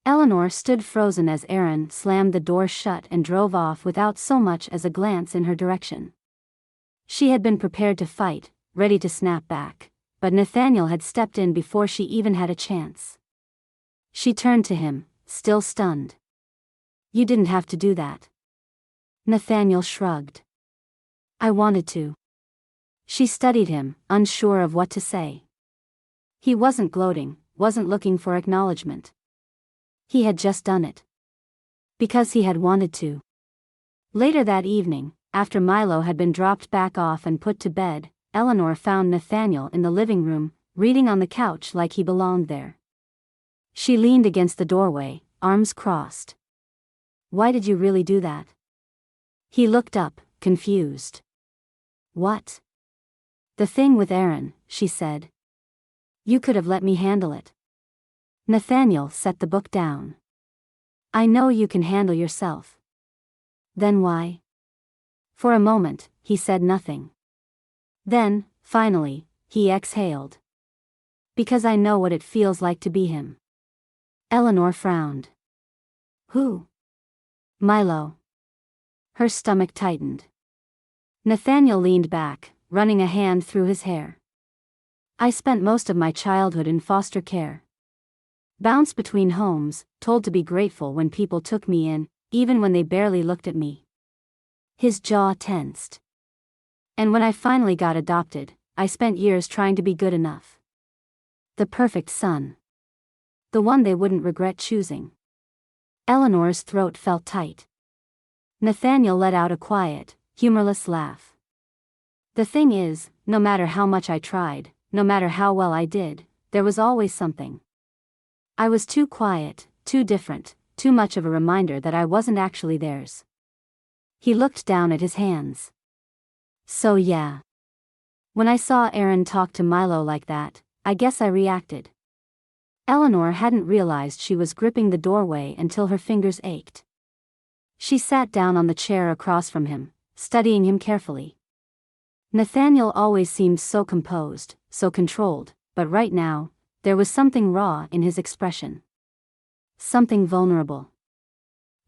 Speaker 1: Eleanor stood frozen as Aaron slammed the door shut and drove off without so much as a glance in her direction. She had been prepared to fight, ready to snap back, but Nathaniel had stepped in before she even had a chance. She turned to him, still stunned. You didn't have to do that. Nathaniel shrugged. I wanted to. She studied him, unsure of what to say. He wasn't gloating, wasn't looking for acknowledgement. He had just done it. Because he had wanted to. Later that evening, after Milo had been dropped back off and put to bed, Eleanor found Nathaniel in the living room, reading on the couch like he belonged there. She leaned against the doorway, arms crossed. Why did you really do that? He looked up, confused. What? The thing with Aaron, she said. You could have let me handle it. Nathaniel set the book down. I know you can handle yourself. Then why? For a moment, he said nothing. Then, finally, he exhaled. Because I know what it feels like to be him. Eleanor frowned. Who? Milo. Her stomach tightened. Nathaniel leaned back, running a hand through his hair. I spent most of my childhood in foster care. Bounced between homes, told to be grateful when people took me in, even when they barely looked at me. His jaw tensed. And when I finally got adopted, I spent years trying to be good enough. The perfect son. The one they wouldn't regret choosing. Eleanor's throat felt tight. Nathaniel let out a quiet, humorless laugh. The thing is, no matter how much I tried, no matter how well I did, there was always something. I was too quiet, too different, too much of a reminder that I wasn't actually theirs. He looked down at his hands. So yeah. When I saw Aaron talk to Milo like that, I guess I reacted. Eleanor hadn't realized she was gripping the doorway until her fingers ached. She sat down on the chair across from him, studying him carefully. Nathaniel always seemed so composed, so controlled, but right now, there was something raw in his expression. Something vulnerable.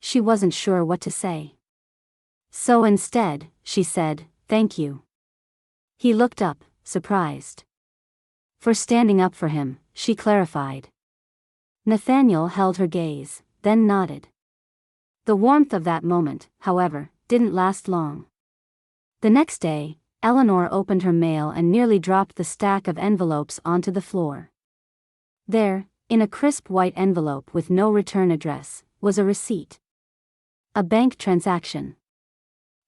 Speaker 1: She wasn't sure what to say. So instead, she said, "Thank you." He looked up, surprised. For standing up for him, she clarified. Nathaniel held her gaze, then nodded. The warmth of that moment, however, didn't last long. The next day, Eleanor opened her mail and nearly dropped the stack of envelopes onto the floor. There, in a crisp white envelope with no return address, was a receipt. A bank transaction.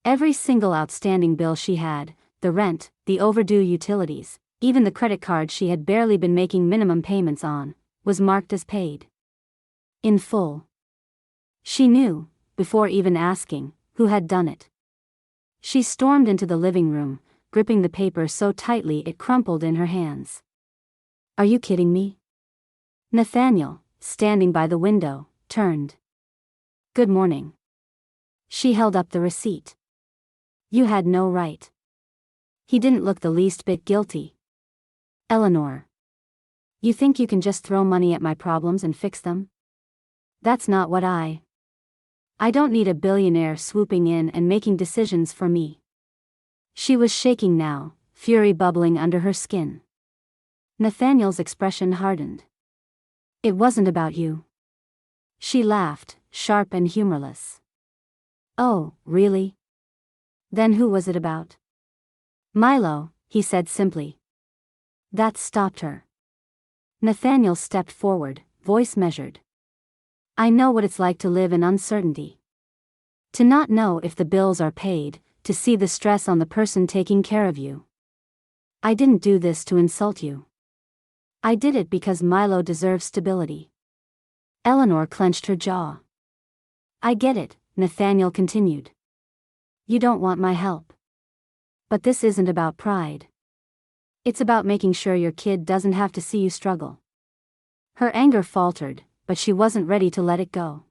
Speaker 1: Every single outstanding bill she had, the rent, the overdue utilities, even the credit card she had barely been making minimum payments on, was marked as paid. In full. She knew, before even asking, who had done it. She stormed into the living room, gripping the paper so tightly it crumpled in her hands. Are you kidding me? Nathaniel, standing by the window, turned. Good morning. She held up the receipt. You had no right. He didn't look the least bit guilty. Eleanor. You think you can just throw money at my problems and fix them? That's not what I don't need a billionaire swooping in and making decisions for me. She was shaking now, fury bubbling under her skin. Nathaniel's expression hardened. It wasn't about you. She laughed, sharp and humorless. Oh, really? Then who was it about? Milo, he said simply. That stopped her. Nathaniel stepped forward, voice measured. I know what it's like to live in uncertainty. To not know if the bills are paid, to see the stress on the person taking care of you. I didn't do this to insult you. I did it because Milo deserves stability. Eleanor clenched her jaw. I get it, Nathaniel continued. You don't want my help. But this isn't about pride. It's about making sure your kid doesn't have to see you struggle. Her anger faltered, but she wasn't ready to let it go.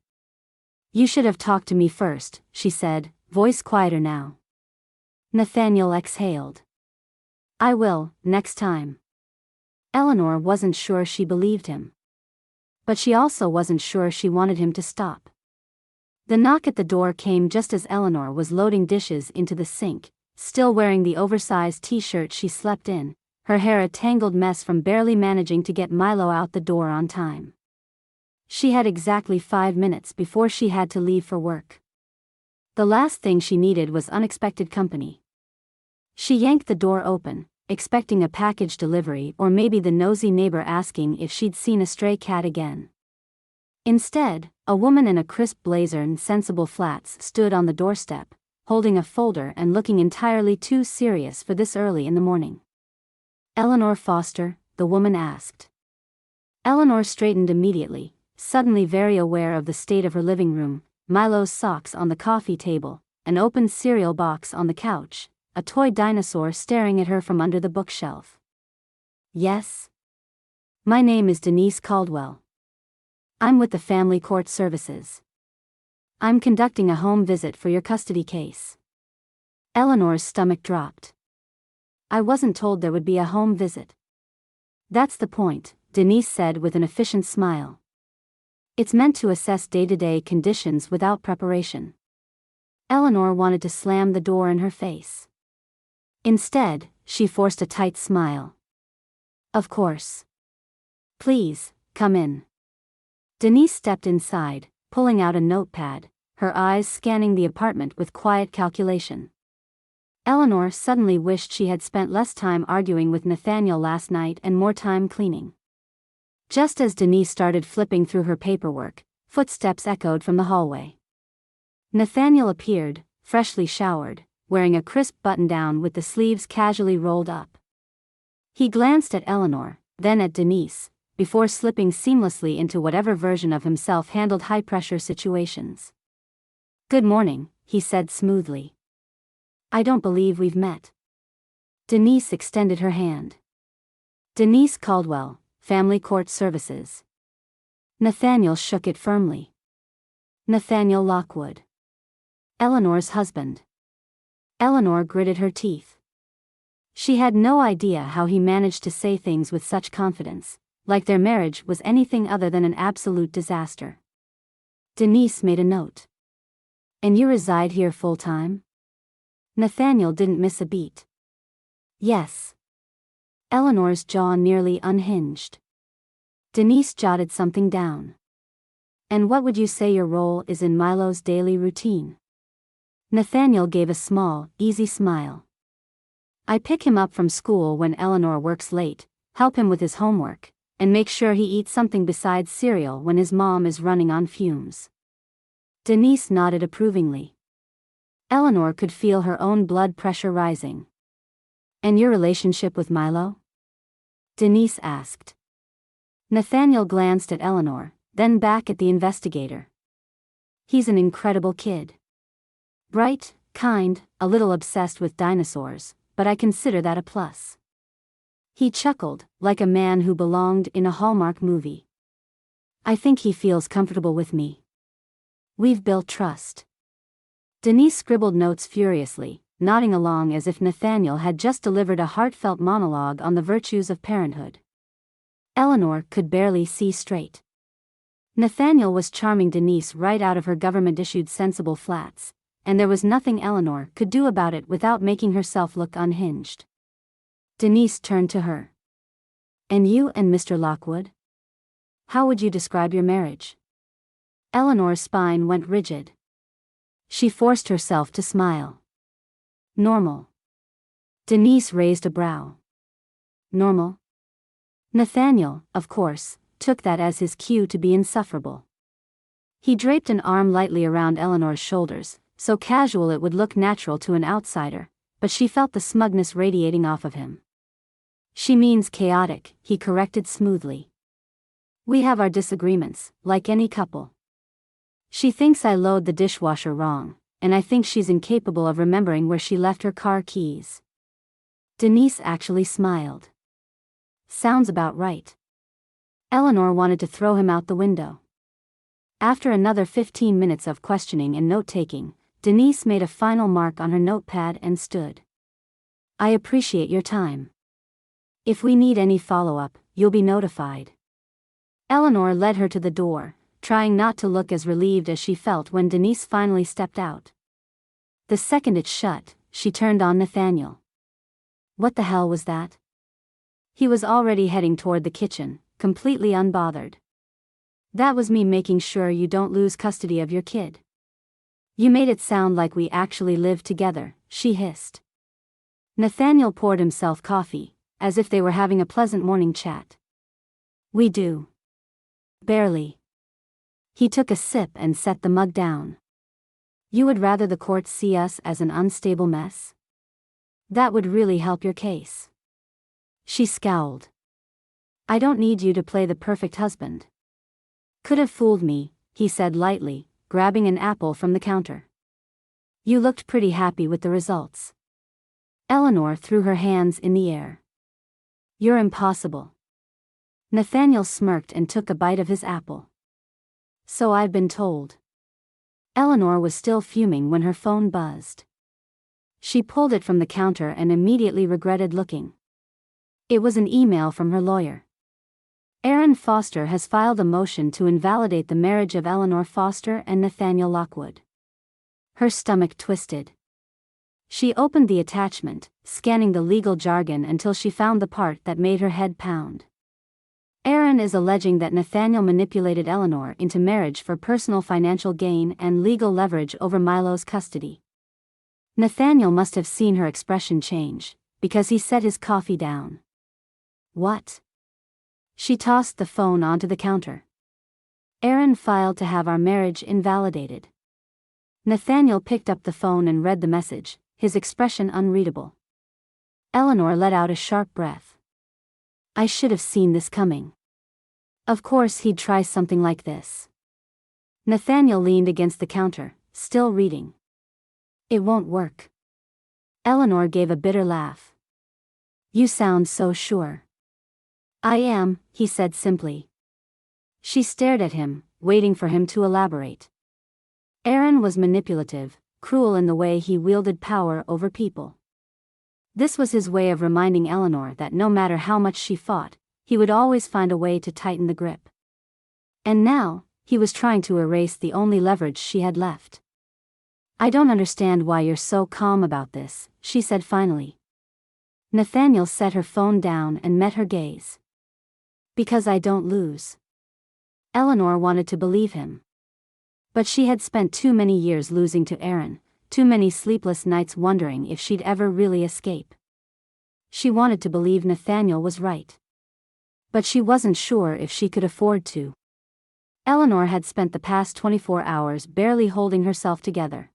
Speaker 1: You should have talked to me first, she said, voice quieter now. Nathaniel exhaled. I will, next time. Eleanor wasn't sure she believed him. But she also wasn't sure she wanted him to stop. The knock at the door came just as Eleanor was loading dishes into the sink, still wearing the oversized t-shirt she slept in, her hair a tangled mess from barely managing to get Milo out the door on time. She had exactly 5 minutes before she had to leave for work. The last thing she needed was unexpected company. She yanked the door open, expecting a package delivery or maybe the nosy neighbor asking if she'd seen a stray cat again. Instead, a woman in a crisp blazer and sensible flats stood on the doorstep, holding a folder and looking entirely too serious for this early in the morning. Eleanor Foster, the woman asked. Eleanor straightened immediately, suddenly very aware of the state of her living room, Milo's socks on the coffee table, an open cereal box on the couch, a toy dinosaur staring at her from under the bookshelf. Yes? My name is Denise Caldwell. I'm with the Family Court Services. I'm conducting a home visit for your custody case. Eleanor's stomach dropped. I wasn't told there would be a home visit. That's the point, Denise said with an efficient smile. It's meant to assess day-to-day conditions without preparation. Eleanor wanted to slam the door in her face. Instead, she forced a tight smile. Of course. Please, come in. Denise stepped inside, pulling out a notepad, her eyes scanning the apartment with quiet calculation. Eleanor suddenly wished she had spent less time arguing with Nathaniel last night and more time cleaning. Just as Denise started flipping through her paperwork, footsteps echoed from the hallway. Nathaniel appeared, freshly showered, wearing a crisp button-down with the sleeves casually rolled up. He glanced at Eleanor, then at Denise, before slipping seamlessly into whatever version of himself handled high-pressure situations. Good morning, he said smoothly. I don't believe we've met. Denise extended her hand. Denise Caldwell, Family Court Services. Nathaniel shook it firmly. Nathaniel Lockwood. Eleanor's husband. Eleanor gritted her teeth. She had no idea how he managed to say things with such confidence, like their marriage was anything other than an absolute disaster. Denise made a note. And you reside here full-time? Nathaniel didn't miss a beat. Yes. Eleanor's jaw nearly unhinged. Denise jotted something down. And what would you say your role is in Milo's daily routine? Nathaniel gave a small, easy smile. I pick him up from school when Eleanor works late, help him with his homework, and make sure he eats something besides cereal when his mom is running on fumes. Denise nodded approvingly. Eleanor could feel her own blood pressure rising. And your relationship with Milo? Denise asked. Nathaniel glanced at Eleanor, then back at the investigator. He's an incredible kid. Bright, kind, a little obsessed with dinosaurs, but I consider that a plus. He chuckled, like a man who belonged in a Hallmark movie. I think he feels comfortable with me. We've built trust. Denise scribbled notes furiously, nodding along as if Nathaniel had just delivered a heartfelt monologue on the virtues of parenthood. Eleanor could barely see straight. Nathaniel was charming Denise right out of her government-issued sensible flats, and there was nothing Eleanor could do about it without making herself look unhinged. Denise turned to her. And you and Mr. Lockwood? How would you describe your marriage? Eleanor's spine went rigid. She forced herself to smile. Normal. Denise raised a brow. Normal? Nathaniel, of course, took that as his cue to be insufferable. He draped an arm lightly around Eleanor's shoulders, so casual it would look natural to an outsider, but she felt the smugness radiating off of him. She means chaotic, he corrected smoothly. We have our disagreements, like any couple. She thinks I load the dishwasher wrong, and I think she's incapable of remembering where she left her car keys. Denise actually smiled. Sounds about right. Eleanor wanted to throw him out the window. After another 15 minutes of questioning and note-taking, Denise made a final mark on her notepad and stood. I appreciate your time. If we need any follow-up, you'll be notified. Eleanor led her to the door, trying not to look as relieved as she felt when Denise finally stepped out. The second it shut, she turned on Nathaniel. What the hell was that? He was already heading toward the kitchen, completely unbothered. That was me making sure you don't lose custody of your kid. You made it sound like we actually lived together, she hissed. Nathaniel poured himself coffee, as if they were having a pleasant morning chat. We do. Barely. He took a sip and set the mug down. You would rather the court see us as an unstable mess? That would really help your case. She scowled. I don't need you to play the perfect husband. Could have fooled me, he said lightly, grabbing an apple from the counter. You looked pretty happy with the results. Eleanor threw her hands in the air. You're impossible. Nathaniel smirked and took a bite of his apple. So I've been told. Eleanor was still fuming when her phone buzzed. She pulled it from the counter and immediately regretted looking. It was an email from her lawyer. Aaron Foster has filed a motion to invalidate the marriage of Eleanor Foster and Nathaniel Lockwood. Her stomach twisted. She opened the attachment, scanning the legal jargon until she found the part that made her head pound. Aaron is alleging that Nathaniel manipulated Eleanor into marriage for personal financial gain and legal leverage over Milo's custody. Nathaniel must have seen her expression change, because he set his coffee down. What? She tossed the phone onto the counter. Aaron filed to have our marriage invalidated. Nathaniel picked up the phone and read the message, his expression unreadable. Eleanor let out a sharp breath. I should have seen this coming. Of course he'd try something like this. Nathaniel leaned against the counter, still reading. It won't work. Eleanor gave a bitter laugh. You sound so sure. I am, he said simply. She stared at him, waiting for him to elaborate. Aaron was manipulative, cruel in the way he wielded power over people. This was his way of reminding Eleanor that no matter how much she fought, he would always find a way to tighten the grip. And now, he was trying to erase the only leverage she had left. I don't understand why you're so calm about this, she said finally. Nathaniel set her phone down and met her gaze. Because I don't lose. Eleanor wanted to believe him. But she had spent too many years losing to Aaron, too many sleepless nights wondering if she'd ever really escape. She wanted to believe Nathaniel was right. But she wasn't sure if she could afford to. Eleanor had spent the past 24 hours barely holding herself together.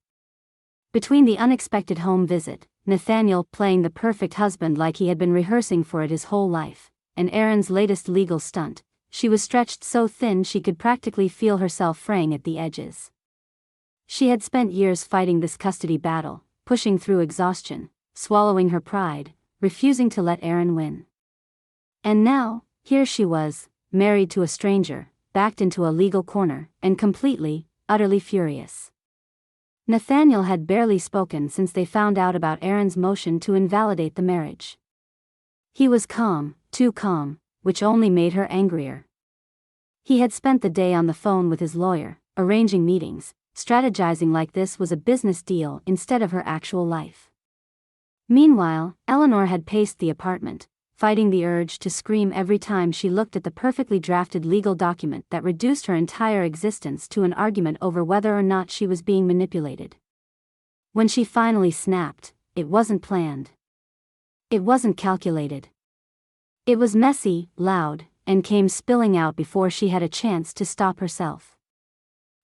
Speaker 1: Between the unexpected home visit, Nathaniel playing the perfect husband like he had been rehearsing for it his whole life, and Aaron's latest legal stunt, she was stretched so thin she could practically feel herself fraying at the edges. She had spent years fighting this custody battle, pushing through exhaustion, swallowing her pride, refusing to let Aaron win. And now, here she was, married to a stranger, backed into a legal corner, and completely, utterly furious. Nathaniel had barely spoken since they found out about Aaron's motion to invalidate the marriage. He was calm, too calm, which only made her angrier. He had spent the day on the phone with his lawyer, arranging meetings, strategizing like this was a business deal instead of her actual life. Meanwhile, Eleanor had paced the apartment, fighting the urge to scream every time she looked at the perfectly drafted legal document that reduced her entire existence to an argument over whether or not she was being manipulated. When she finally snapped, it wasn't planned. It wasn't calculated. It was messy, loud, and came spilling out before she had a chance to stop herself.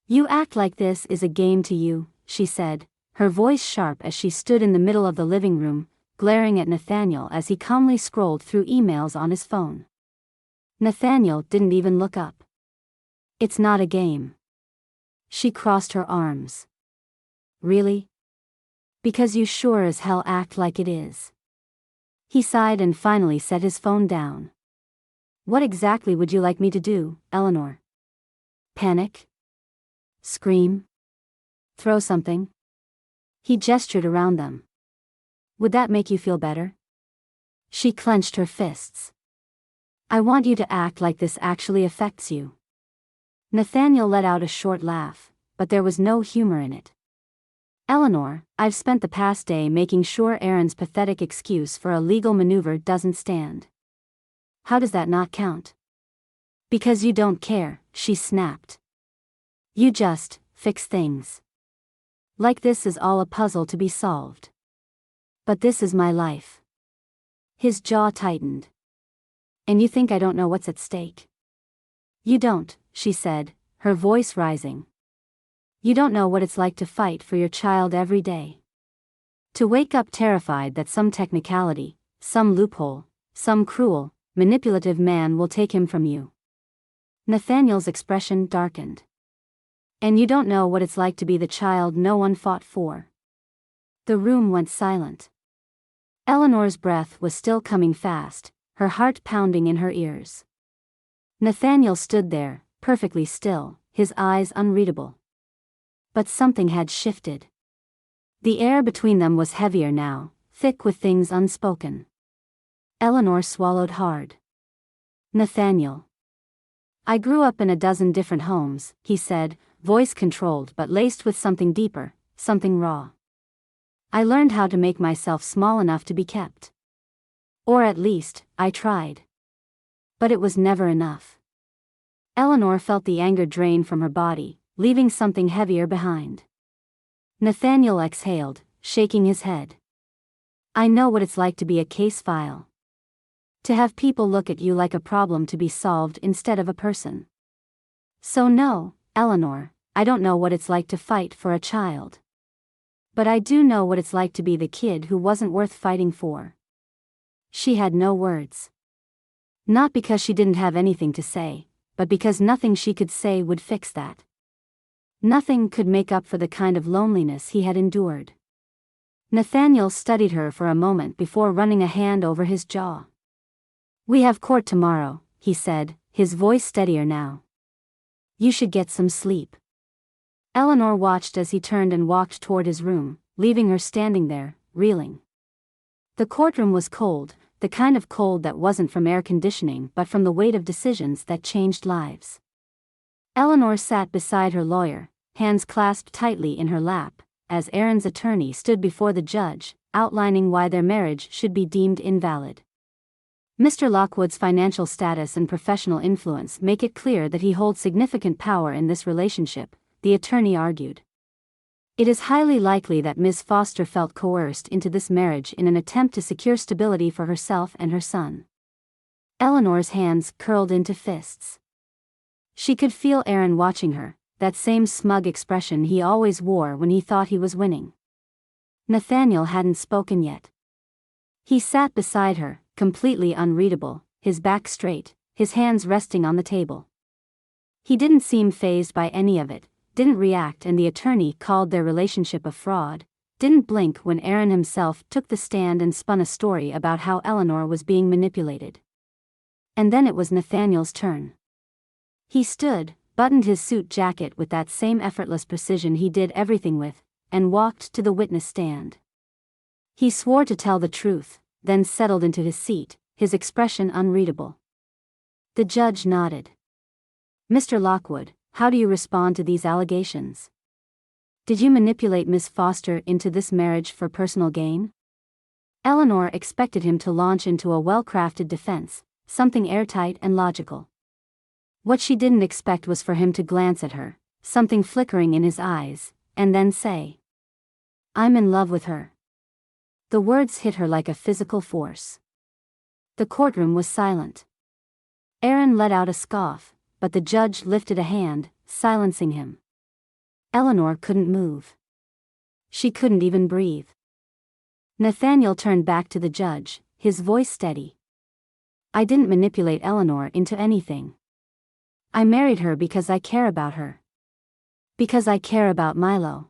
Speaker 1: "You act like this is a game to you," she said, her voice sharp as she stood in the middle of the living room, glaring at Nathaniel as he calmly scrolled through emails on his phone. Nathaniel didn't even look up. "It's not a game." She crossed her arms. "Really? Because you sure as hell act like it is." He sighed and finally set his phone down. "What exactly would you like me to do, Eleanor? Panic? Scream? Throw something?" He gestured around them. "Would that make you feel better?" She clenched her fists. "I want you to act like this actually affects you." Nathaniel let out a short laugh, but there was no humor in it. "Eleanor, I've spent the past day making sure Aaron's pathetic excuse for a legal maneuver doesn't stand. How does that not count?" "Because you don't care," she snapped. "You just fix things. Like this is all a puzzle to be solved. But this is my life." His jaw tightened. "And you think I don't know what's at stake?" "You don't," she said, her voice rising. "You don't know what it's like to fight for your child every day. To wake up terrified that some technicality, some loophole, some cruel, manipulative man will take him from you." Nathaniel's expression darkened. "And you don't know what it's like to be the child no one fought for." The room went silent. Eleanor's breath was still coming fast, her heart pounding in her ears. Nathaniel stood there, perfectly still, his eyes unreadable. But something had shifted. The air between them was heavier now, thick with things unspoken. Eleanor swallowed hard. "Nathaniel. I grew up in a dozen different homes," he said, voice controlled but laced with something deeper, something raw. "I learned how to make myself small enough to be kept. Or at least, I tried. But it was never enough." Eleanor felt the anger drain from her body, leaving something heavier behind. Nathaniel exhaled, shaking his head. "I know what it's like to be a case file. To have people look at you like a problem to be solved instead of a person. So no, Eleanor, I don't know what it's like to fight for a child. But I do know what it's like to be the kid who wasn't worth fighting for." She had no words. Not because she didn't have anything to say, but because nothing she could say would fix that. Nothing could make up for the kind of loneliness he had endured. Nathaniel studied her for a moment before running a hand over his jaw. "We have court tomorrow," he said, his voice steadier now. "You should get some sleep." Eleanor watched as he turned and walked toward his room, leaving her standing there, reeling. The courtroom was cold, the kind of cold that wasn't from air conditioning but from the weight of decisions that changed lives. Eleanor sat beside her lawyer, hands clasped tightly in her lap, as Aaron's attorney stood before the judge, outlining why their marriage should be deemed invalid. Mr. Lockwood's financial status and professional influence make it clear that he holds significant power in this relationship, the attorney argued. It is highly likely that Ms. Foster felt coerced into this marriage in an attempt to secure stability for herself and her son. Eleanor's hands curled into fists. She could feel Aaron watching her, that same smug expression he always wore when he thought he was winning. Nathaniel hadn't spoken yet. He sat beside her, completely unreadable, his back straight, his hands resting on the table. He didn't seem fazed by any of it, didn't react, and the attorney called their relationship a fraud, didn't blink when Aaron himself took the stand and spun a story about how Eleanor was being manipulated. And then it was Nathaniel's turn. He stood, buttoned his suit jacket with that same effortless precision he did everything with, and walked to the witness stand. He swore to tell the truth, then settled into his seat, his expression unreadable. The judge nodded. "Mr. Lockwood, how do you respond to these allegations? Did you manipulate Miss Foster into this marriage for personal gain?" Eleanor expected him to launch into a well-crafted defense, something airtight and logical. What she didn't expect was for him to glance at her, something flickering in his eyes, and then say, I'm in love with her. The words hit her like a physical force. The courtroom was silent. Aaron let out a scoff, but the judge lifted a hand, silencing him. Eleanor couldn't move. She couldn't even breathe. Nathaniel turned back to the judge, his voice steady. I didn't manipulate Eleanor into anything. I married her because I care about her. Because I care about Milo.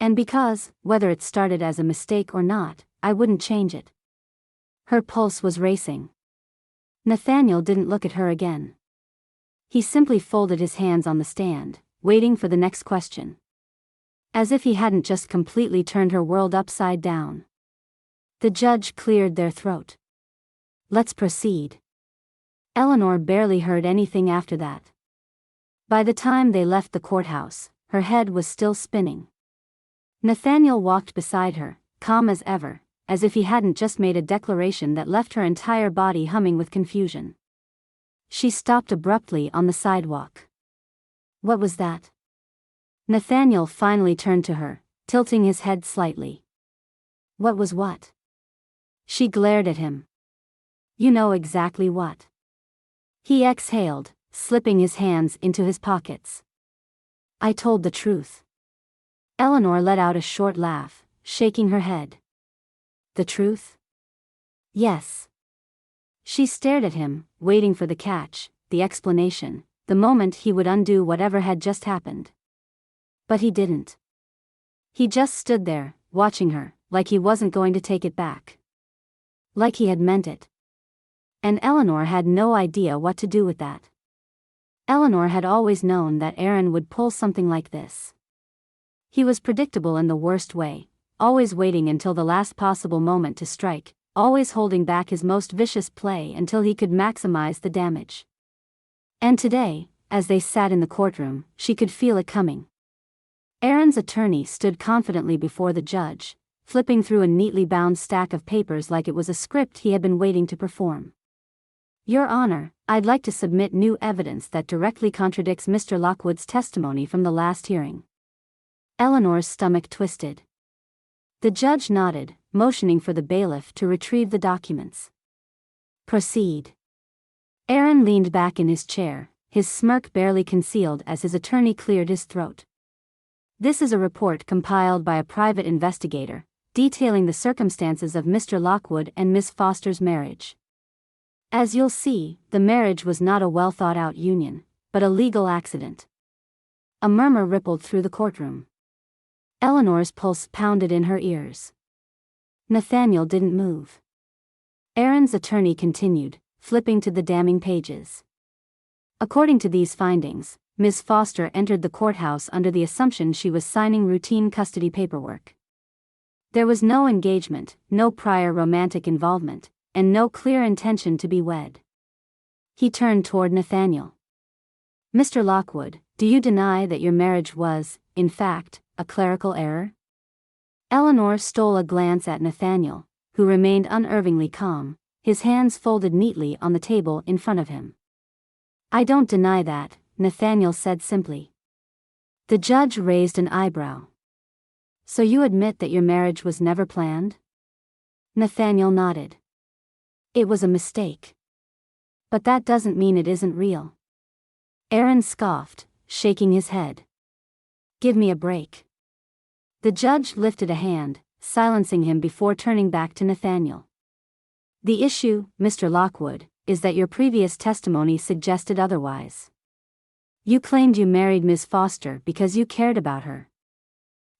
Speaker 1: And because, whether it started as a mistake or not, I wouldn't change it. Her pulse was racing. Nathaniel didn't look at her again. He simply folded his hands on the stand, waiting for the next question. As if he hadn't just completely turned her world upside down. The judge cleared their throat. Let's proceed. Eleanor barely heard anything after that. By the time they left the courthouse, her head was still spinning. Nathaniel walked beside her, calm as ever, as if he hadn't just made a declaration that left her entire body humming with confusion. She stopped abruptly on the sidewalk. What was that? Nathaniel finally turned to her, tilting his head slightly. What was what? She glared at him. You know exactly what. He exhaled, slipping his hands into his pockets. I told the truth. Eleanor let out a short laugh, shaking her head. The truth? Yes. She stared at him, waiting for the catch, the explanation, the moment he would undo whatever had just happened. But he didn't. He just stood there, watching her, like he wasn't going to take it back. Like he had meant it. And Eleanor had no idea what to do with that. Eleanor had always known that Aaron would pull something like this. He was predictable in the worst way, always waiting until the last possible moment to strike, always holding back his most vicious play until he could maximize the damage. And today, as they sat in the courtroom, she could feel it coming. Aaron's attorney stood confidently before the judge, flipping through a neatly bound stack of papers like it was a script he had been waiting to perform. Your Honor, I'd like to submit new evidence that directly contradicts Mr. Lockwood's testimony from the last hearing. Eleanor's stomach twisted. The judge nodded, motioning for the bailiff to retrieve the documents. Proceed. Aaron leaned back in his chair, his smirk barely concealed as his attorney cleared his throat. This is a report compiled by a private investigator, detailing the circumstances of Mr. Lockwood and Miss Foster's marriage. As you'll see, the marriage was not a well-thought-out union, but a legal accident. A murmur rippled through the courtroom. Eleanor's pulse pounded in her ears. Nathaniel didn't move. Aaron's attorney continued, flipping to the damning pages. According to these findings, Ms. Foster entered the courthouse under the assumption she was signing routine custody paperwork. There was no engagement, no prior romantic involvement, and no clear intention to be wed. He turned toward Nathaniel. Mr. Lockwood, do you deny that your marriage was, in fact, a clerical error? Eleanor stole a glance at Nathaniel, who remained unervingly calm, his hands folded neatly on the table in front of him. I don't deny that, Nathaniel said simply. The judge raised an eyebrow. So you admit that your marriage was never planned? Nathaniel nodded. It was a mistake. But that doesn't mean it isn't real. Aaron scoffed, shaking his head. Give me a break. The judge lifted a hand, silencing him before turning back to Nathaniel. The issue, Mr. Lockwood, is that your previous testimony suggested otherwise. You claimed you married Ms. Foster because you cared about her.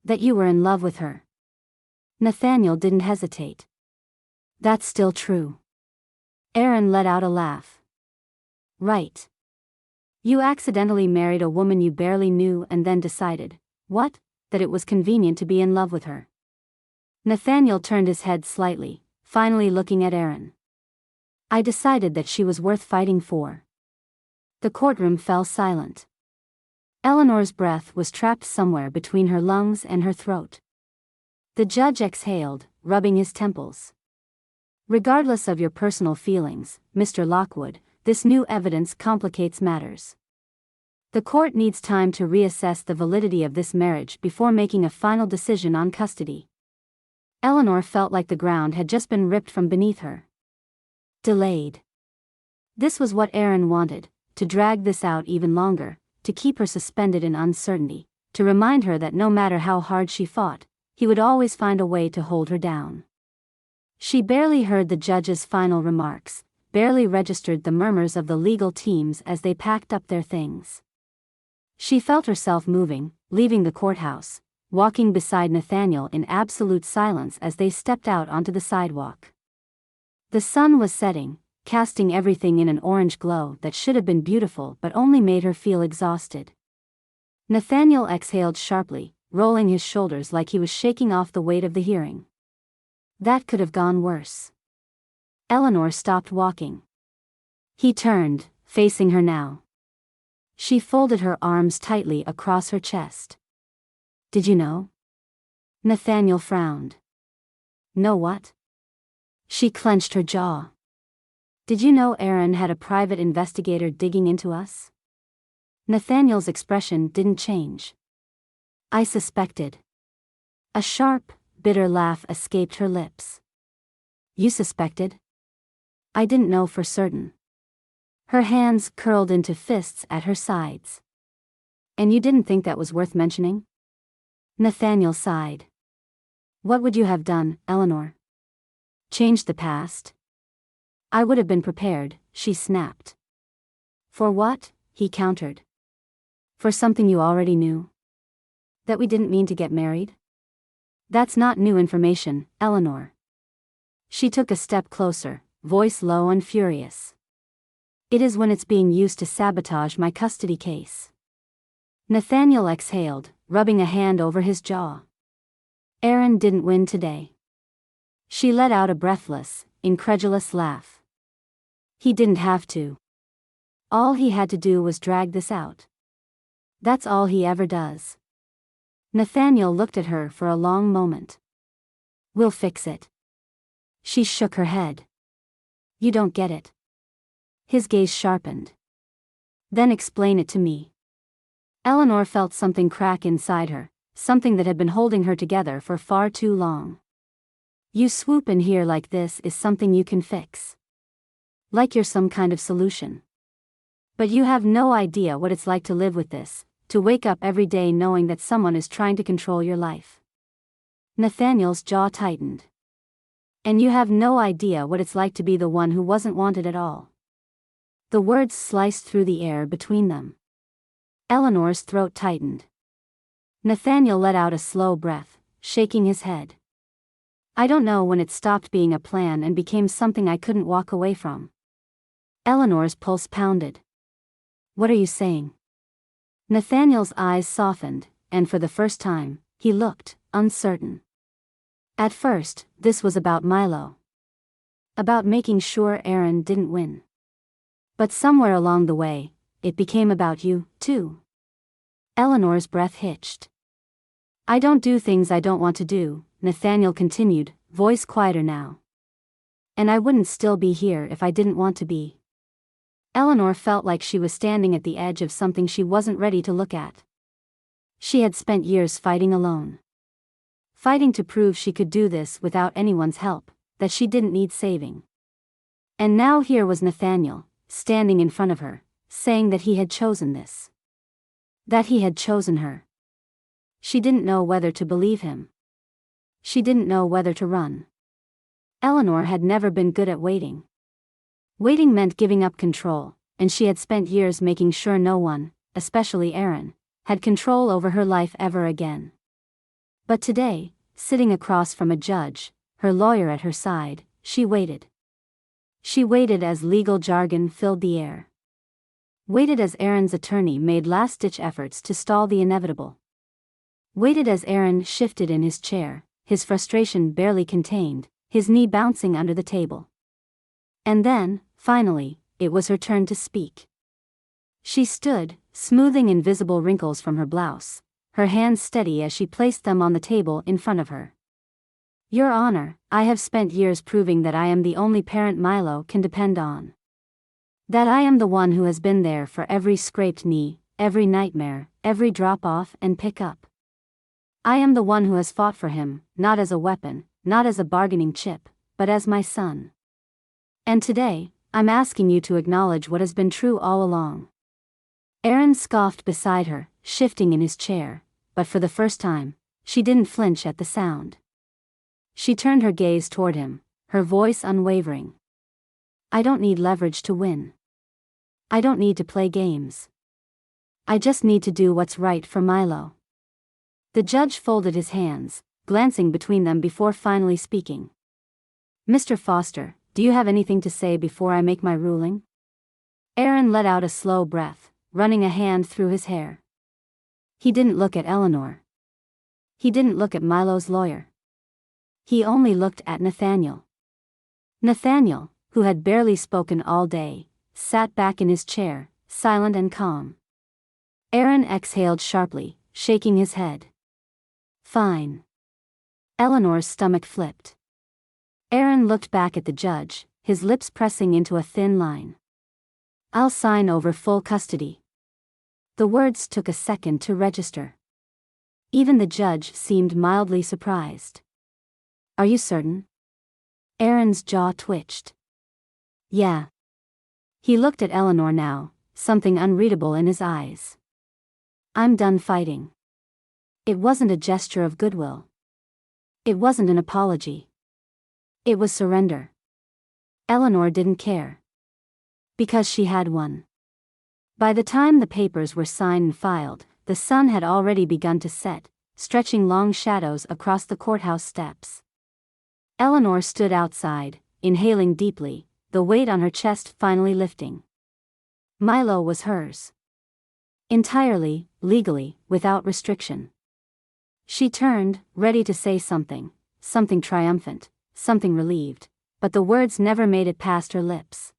Speaker 1: That you were in love with her. Nathaniel didn't hesitate. That's still true. Aaron let out a laugh. Right. You accidentally married a woman you barely knew and then decided, what? That it was convenient to be in love with her. Nathaniel turned his head slightly, finally looking at Aaron. I decided that she was worth fighting for. The courtroom fell silent. Eleanor's breath was trapped somewhere between her lungs and her throat. The judge exhaled, rubbing his temples. Regardless of your personal feelings, Mr. Lockwood, this new evidence complicates matters. The court needs time to reassess the validity of this marriage before making a final decision on custody. Eleanor felt like the ground had just been ripped from beneath her. Delayed. This was what Aaron wanted, to drag this out even longer, to keep her suspended in uncertainty, to remind her that no matter how hard she fought, he would always find a way to hold her down. She barely heard the judge's final remarks, barely registered the murmurs of the legal teams as they packed up their things. She felt herself moving, leaving the courthouse, walking beside Nathaniel in absolute silence as they stepped out onto the sidewalk. The sun was setting, casting everything in an orange glow that should have been beautiful but only made her feel exhausted. Nathaniel exhaled sharply, rolling his shoulders like he was shaking off the weight of the hearing. That could have gone worse. Eleanor stopped walking. He turned, facing her now. She folded her arms tightly across her chest. Did you know? Nathaniel frowned. Know what? She clenched her jaw. Did you know Aaron had a private investigator digging into us? Nathaniel's expression didn't change. I suspected. A sharp, bitter laugh escaped her lips. You suspected? I didn't know for certain. Her hands curled into fists at her sides. And you didn't think that was worth mentioning? Nathaniel sighed. What would you have done, Eleanor? Changed the past? I would have been prepared, she snapped. For what? He countered. For something you already knew? That we didn't mean to get married? That's not new information, Eleanor. She took a step closer, voice low and furious. It is when it's being used to sabotage my custody case. Nathaniel exhaled, rubbing a hand over his jaw. Aaron didn't win today. She let out a breathless, incredulous laugh. He didn't have to. All he had to do was drag this out. That's all he ever does. Nathaniel looked at her for a long moment. We'll fix it. She shook her head. You don't get it. His gaze sharpened. Then explain it to me. Eleanor felt something crack inside her, something that had been holding her together for far too long. You swoop in here like this is something you can fix. Like you're some kind of solution. But you have no idea what it's like to live with this, to wake up every day knowing that someone is trying to control your life. Nathaniel's jaw tightened. And you have no idea what it's like to be the one who wasn't wanted at all. The words sliced through the air between them. Eleanor's throat tightened. Nathaniel let out a slow breath, shaking his head. I don't know when it stopped being a plan and became something I couldn't walk away from. Eleanor's pulse pounded. What are you saying? Nathaniel's eyes softened, and for the first time, he looked uncertain. At first, this was about Milo. About making sure Aaron didn't win. But somewhere along the way, it became about you, too. Eleanor's breath hitched. I don't do things I don't want to do, Nathaniel continued, voice quieter now. And I wouldn't still be here if I didn't want to be. Eleanor felt like she was standing at the edge of something she wasn't ready to look at. She had spent years fighting alone. Fighting to prove she could do this without anyone's help, that she didn't need saving. And now here was Nathaniel, standing in front of her, saying that he had chosen this. That he had chosen her. She didn't know whether to believe him. She didn't know whether to run. Eleanor had never been good at waiting. Waiting meant giving up control, and she had spent years making sure no one, especially Aaron, had control over her life ever again. But today, sitting across from a judge, her lawyer at her side, she waited. She waited as legal jargon filled the air. Waited as Aaron's attorney made last-ditch efforts to stall the inevitable. Waited as Aaron shifted in his chair, his frustration barely contained, his knee bouncing under the table. And then, finally, it was her turn to speak. She stood, smoothing invisible wrinkles from her blouse, her hands steady as she placed them on the table in front of her. Your Honor, I have spent years proving that I am the only parent Milo can depend on. That I am the one who has been there for every scraped knee, every nightmare, every drop-off and pick-up. I am the one who has fought for him, not as a weapon, not as a bargaining chip, but as my son. And today, I'm asking you to acknowledge what has been true all along." Aaron scoffed beside her, shifting in his chair, but for the first time, she didn't flinch at the sound. She turned her gaze toward him, her voice unwavering. "I don't need leverage to win. I don't need to play games. I just need to do what's right for Milo." The judge folded his hands, glancing between them before finally speaking. "Mr. Foster, do you have anything to say before I make my ruling?" Aaron let out a slow breath, running a hand through his hair. He didn't look at Eleanor. He didn't look at Milo's lawyer. He only looked at Nathaniel. Nathaniel, who had barely spoken all day, sat back in his chair, silent and calm. Aaron exhaled sharply, shaking his head. "Fine." Eleanor's stomach flipped. Aaron looked back at the judge, his lips pressing into a thin line. "I'll sign over full custody." The words took a second to register. Even the judge seemed mildly surprised. "Are you certain?" Aaron's jaw twitched. "Yeah." He looked at Eleanor now, something unreadable in his eyes. "I'm done fighting." It wasn't a gesture of goodwill. It wasn't an apology. It was surrender. Eleanor didn't care. Because she had won. By the time the papers were signed and filed, the sun had already begun to set, stretching long shadows across the courthouse steps. Eleanor stood outside, inhaling deeply, the weight on her chest finally lifting. Milo was hers. Entirely, legally, without restriction. She turned, ready to say something triumphant, something relieved, but the words never made it past her lips.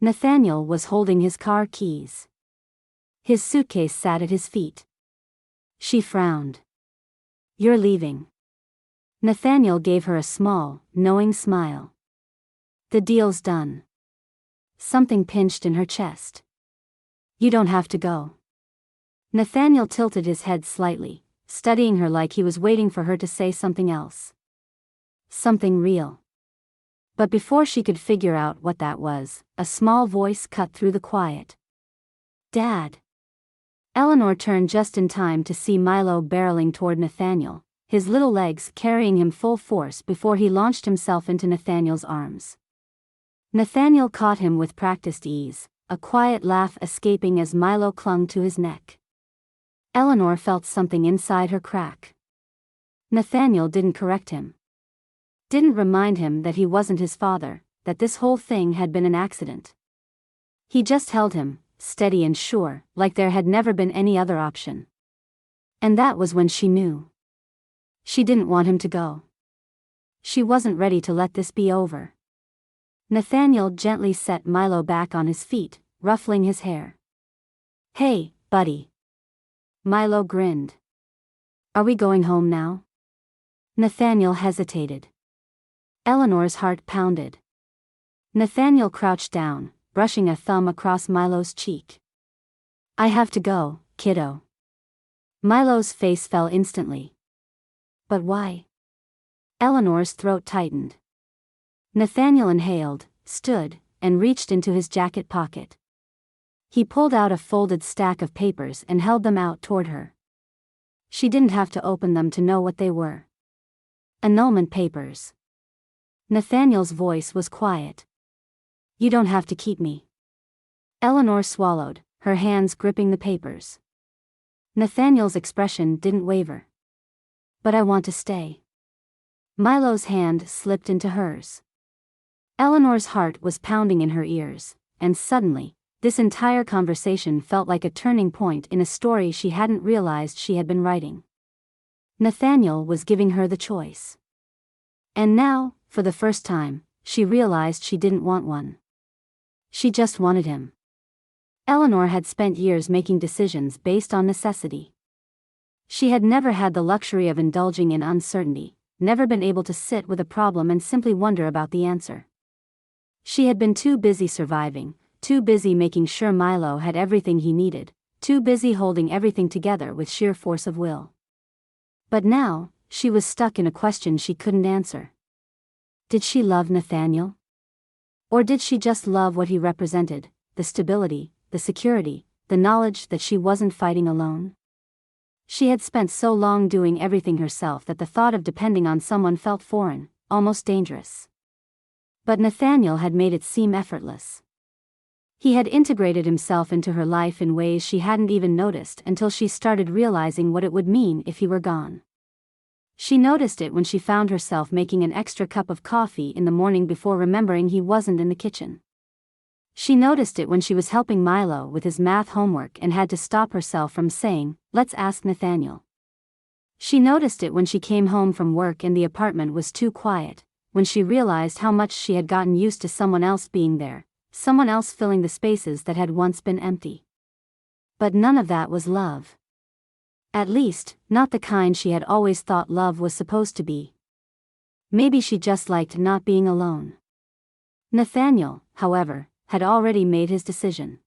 Speaker 1: Nathaniel was holding his car keys. His suitcase sat at his feet. She frowned. "You're leaving." Nathaniel gave her a small, knowing smile. "The deal's done." Something pinched in her chest. "You don't have to go." Nathaniel tilted his head slightly, studying her like he was waiting for her to say something else. Something real. But before she could figure out what that was, a small voice cut through the quiet. "Dad." Eleanor turned just in time to see Milo barreling toward Nathaniel, his little legs carrying him full force before he launched himself into Nathaniel's arms. Nathaniel caught him with practiced ease, a quiet laugh escaping as Milo clung to his neck. Eleanor felt something inside her crack. Nathaniel didn't correct him. Didn't remind him that he wasn't his father, that this whole thing had been an accident. He just held him, steady and sure, like there had never been any other option. And that was when she knew. She didn't want him to go. She wasn't ready to let this be over. Nathaniel gently set Milo back on his feet, ruffling his hair. "Hey, buddy." Milo grinned. "Are we going home now?" Nathaniel hesitated. Eleanor's heart pounded. Nathaniel crouched down, brushing a thumb across Milo's cheek. "I have to go, kiddo." Milo's face fell instantly. "But why?" Eleanor's throat tightened. Nathaniel inhaled, stood, and reached into his jacket pocket. He pulled out a folded stack of papers and held them out toward her. She didn't have to open them to know what they were. Annulment papers. Nathaniel's voice was quiet. "You don't have to keep me." Eleanor swallowed, her hands gripping the papers. Nathaniel's expression didn't waver. "But I want to stay." Milo's hand slipped into hers. Eleanor's heart was pounding in her ears, and suddenly, this entire conversation felt like a turning point in a story she hadn't realized she had been writing. Nathaniel was giving her the choice. And now, for the first time, she realized she didn't want one. She just wanted him. Eleanor had spent years making decisions based on necessity. She had never had the luxury of indulging in uncertainty, never been able to sit with a problem and simply wonder about the answer. She had been too busy surviving, too busy making sure Milo had everything he needed, too busy holding everything together with sheer force of will. But now, she was stuck in a question she couldn't answer. Did she love Nathaniel? Or did she just love what he represented, the stability, the security, the knowledge that she wasn't fighting alone? She had spent so long doing everything herself that the thought of depending on someone felt foreign, almost dangerous. But Nathaniel had made it seem effortless. He had integrated himself into her life in ways she hadn't even noticed until she started realizing what it would mean if he were gone. She noticed it when she found herself making an extra cup of coffee in the morning before remembering he wasn't in the kitchen. She noticed it when she was helping Milo with his math homework and had to stop herself from saying, "Let's ask Nathaniel." She noticed it when she came home from work and the apartment was too quiet, when she realized how much she had gotten used to someone else being there, someone else filling the spaces that had once been empty. But none of that was love. At least, not the kind she had always thought love was supposed to be. Maybe she just liked not being alone. Nathaniel, however, had already made his decision.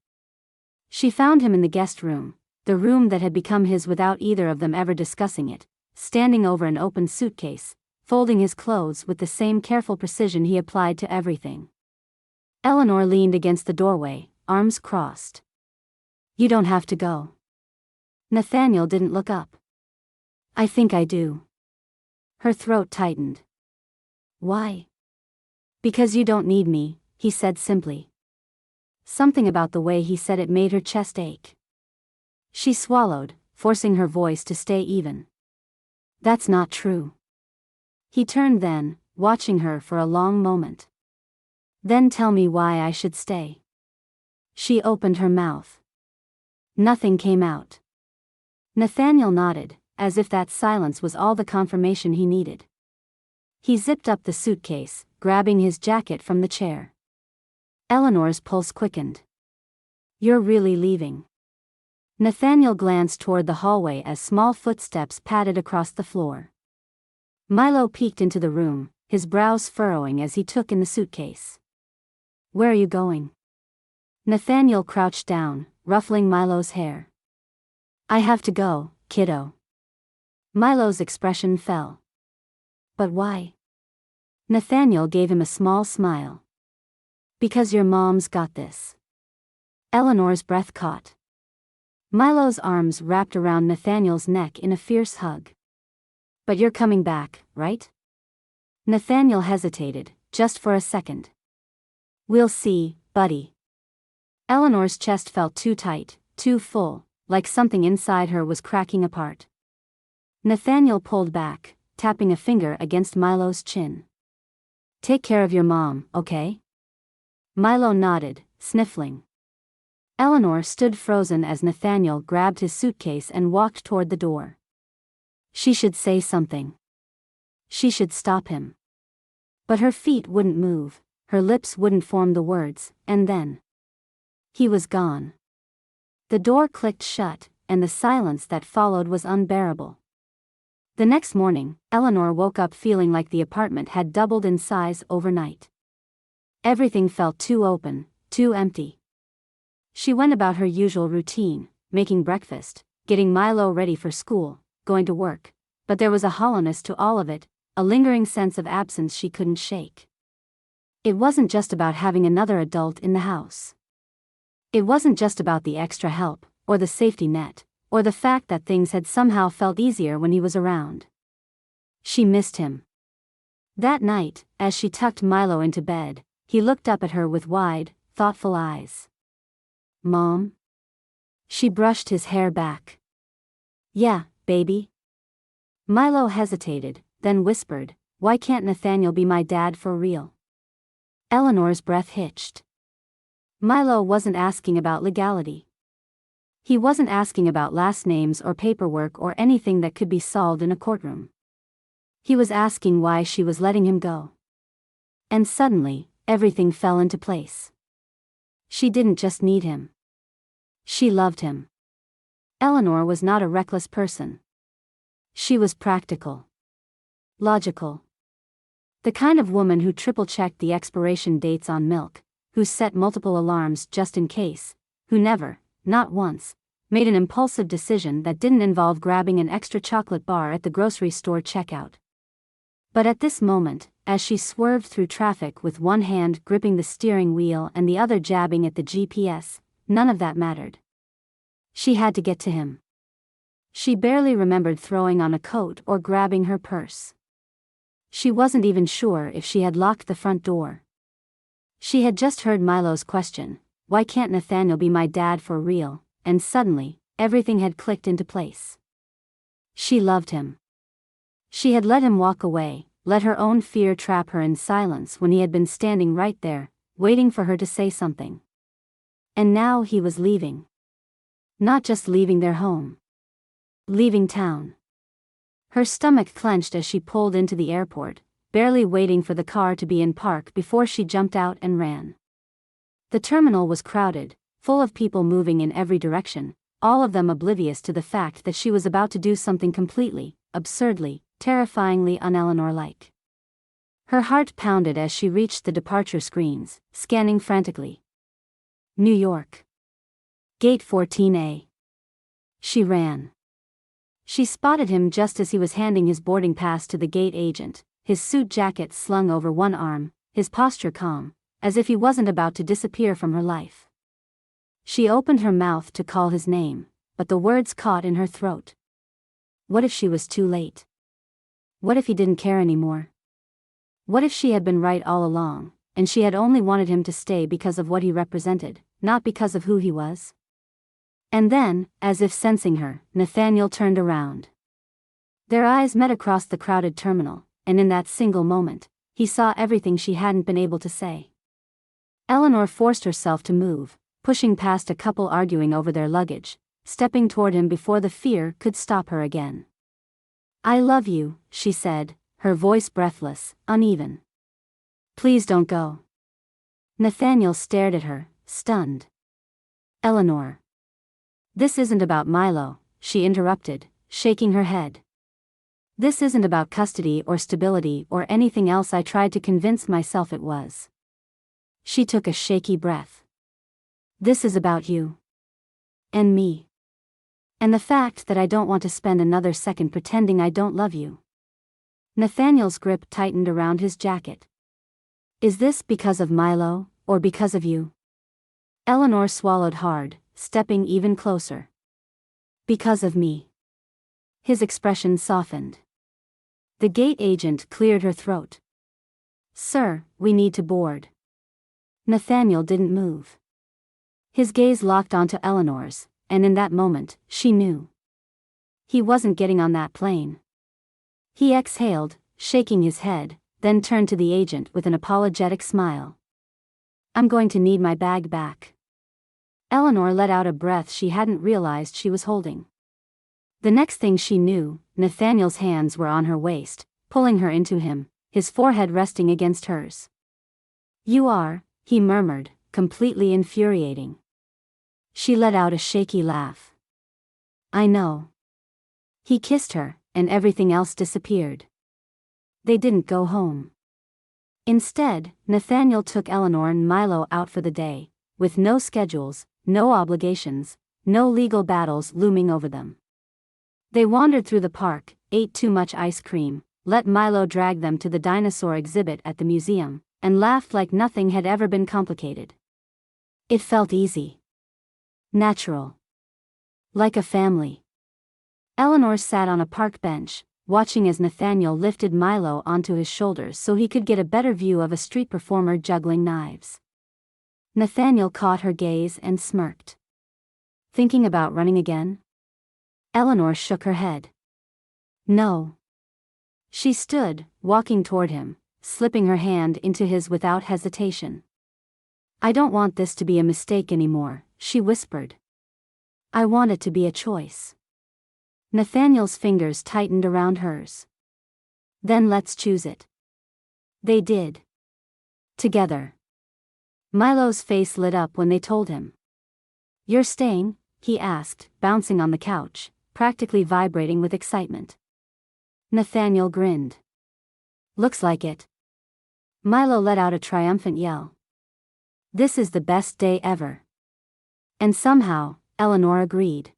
Speaker 1: She found him in the guest room, the room that had become his without either of them ever discussing it, standing over an open suitcase, folding his clothes with the same careful precision he applied to everything. Eleanor leaned against the doorway, arms crossed. "You don't have to go." Nathaniel didn't look up. "I think I do." Her throat tightened. "Why?" "Because you don't need me," he said simply. Something about the way he said it made her chest ache. She swallowed, forcing her voice to stay even. "That's not true." He turned then, watching her for a long moment. "Then tell me why I should stay." She opened her mouth. Nothing came out. Nathaniel nodded, as if that silence was all the confirmation he needed. He zipped up the suitcase, grabbing his jacket from the chair. Eleanor's pulse quickened. "You're really leaving?" Nathaniel glanced toward the hallway as small footsteps padded across the floor. Milo peeked into the room, his brows furrowing as he took in the suitcase. "Where are you going?" Nathaniel crouched down, ruffling Milo's hair. "I have to go, kiddo." Milo's expression fell. "But why?" Nathaniel gave him a small smile. "Because your mom's got this." Eleanor's breath caught. Milo's arms wrapped around Nathaniel's neck in a fierce hug. "But you're coming back, right?" Nathaniel hesitated, just for a second. "We'll see, buddy." Eleanor's chest felt too tight, too full, like something inside her was cracking apart. Nathaniel pulled back, tapping a finger against Milo's chin. "Take care of your mom, okay?" Milo nodded, sniffling. Eleanor stood frozen as Nathaniel grabbed his suitcase and walked toward the door. She should say something. She should stop him. But her feet wouldn't move, her lips wouldn't form the words, and then he was gone. The door clicked shut, and the silence that followed was unbearable. The next morning, Eleanor woke up feeling like the apartment had doubled in size overnight. Everything felt too open, too empty. She went about her usual routine, making breakfast, getting Milo ready for school, going to work, but there was a hollowness to all of it, a lingering sense of absence she couldn't shake. It wasn't just about having another adult in the house. It wasn't just about the extra help, or the safety net, or the fact that things had somehow felt easier when he was around. She missed him. That night, as she tucked Milo into bed, he looked up at her with wide, thoughtful eyes. "Mom?" She brushed his hair back. "Yeah, baby?" Milo hesitated, then whispered, "Why can't Nathaniel be my dad for real?" Eleanor's breath hitched. Milo wasn't asking about legality. He wasn't asking about last names or paperwork or anything that could be solved in a courtroom. He was asking why she was letting him go. And suddenly, everything fell into place. She didn't just need him. She loved him. Eleanor was not a reckless person. She was practical. Logical. The kind of woman who triple-checked the expiration dates on milk, who set multiple alarms just in case, who never, not once, made an impulsive decision that didn't involve grabbing an extra chocolate bar at the grocery store checkout. But at this moment, as she swerved through traffic with one hand gripping the steering wheel and the other jabbing at the GPS, none of that mattered. She had to get to him. She barely remembered throwing on a coat or grabbing her purse. She wasn't even sure if she had locked the front door. She had just heard Milo's question, "Why can't Nathaniel be my dad for real?" And suddenly, everything had clicked into place. She loved him. She had let him walk away, let her own fear trap her in silence when he had been standing right there, waiting for her to say something. And now he was leaving. Not just leaving their home. Leaving town. Her stomach clenched as she pulled into the airport, barely waiting for the car to be in park before she jumped out and ran. The terminal was crowded, full of people moving in every direction, all of them oblivious to the fact that she was about to do something completely, absurdly, terrifyingly un-Eleanor-like. Her heart pounded as she reached the departure screens, scanning frantically. New York. Gate 14A. She ran. She spotted him just as he was handing his boarding pass to the gate agent, his suit jacket slung over one arm, his posture calm, as if he wasn't about to disappear from her life. She opened her mouth to call his name, but the words caught in her throat. What if she was too late? What if he didn't care anymore? What if she had been right all along, and she had only wanted him to stay because of what he represented, not because of who he was? And then, as if sensing her, Nathaniel turned around. Their eyes met across the crowded terminal, and in that single moment, he saw everything she hadn't been able to say. Eleanor forced herself to move, pushing past a couple arguing over their luggage, stepping toward him before the fear could stop her again. "I love you," she said, her voice breathless, uneven. "Please don't go." Nathaniel stared at her, stunned. "Eleanor." "This isn't about Milo," she interrupted, shaking her head. "This isn't about custody or stability or anything else I tried to convince myself it was." She took a shaky breath. "This is about you. And me. And the fact that I don't want to spend another second pretending I don't love you." Nathaniel's grip tightened around his jacket. "Is this because of Milo, or because of you?" Eleanor swallowed hard, stepping even closer. "Because of me." His expression softened. The gate agent cleared her throat. "Sir, we need to board." Nathaniel didn't move. His gaze locked onto Eleanor's, and in that moment, she knew. He wasn't getting on that plane. He exhaled, shaking his head, then turned to the agent with an apologetic smile. "I'm going to need my bag back." Eleanor let out a breath she hadn't realized she was holding. The next thing she knew, Nathaniel's hands were on her waist, pulling her into him, his forehead resting against hers. "You are," he murmured, completely infuriating. She let out a shaky laugh. "I know." He kissed her, and everything else disappeared. They didn't go home. Instead, Nathaniel took Eleanor and Milo out for the day, with no schedules, no obligations, no legal battles looming over them. They wandered through the park, ate too much ice cream, let Milo drag them to the dinosaur exhibit at the museum, and laughed like nothing had ever been complicated. It felt easy. Natural. Like a family. Eleanor sat on a park bench, watching as Nathaniel lifted Milo onto his shoulders so he could get a better view of a street performer juggling knives. Nathaniel caught her gaze and smirked. "Thinking about running again?" Eleanor shook her head. "No." She stood, walking toward him, slipping her hand into his without hesitation. "I don't want this to be a mistake anymore," she whispered. "I want it to be a choice." Nathaniel's fingers tightened around hers. "Then let's choose it." They did. Together. Milo's face lit up when they told him. "You're staying?" he asked, bouncing on the couch, practically vibrating with excitement. Nathaniel grinned. "Looks like it." Milo let out a triumphant yell. "This is the best day ever." And somehow, Eleanor agreed.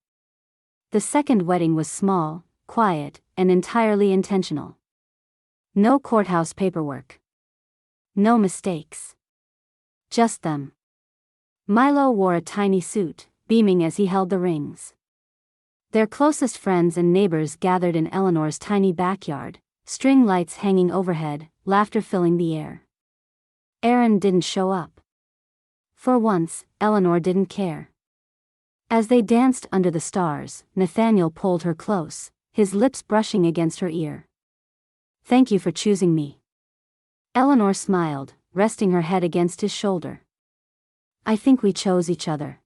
Speaker 1: The second wedding was small, quiet, and entirely intentional. No courthouse paperwork. No mistakes. Just them. Milo wore a tiny suit, beaming as he held the rings. Their closest friends and neighbors gathered in Eleanor's tiny backyard, string lights hanging overhead, laughter filling the air. Aaron didn't show up. For once, Eleanor didn't care. As they danced under the stars, Nathaniel pulled her close, his lips brushing against her ear. "Thank you for choosing me." Eleanor smiled, resting her head against his shoulder. "I think we chose each other."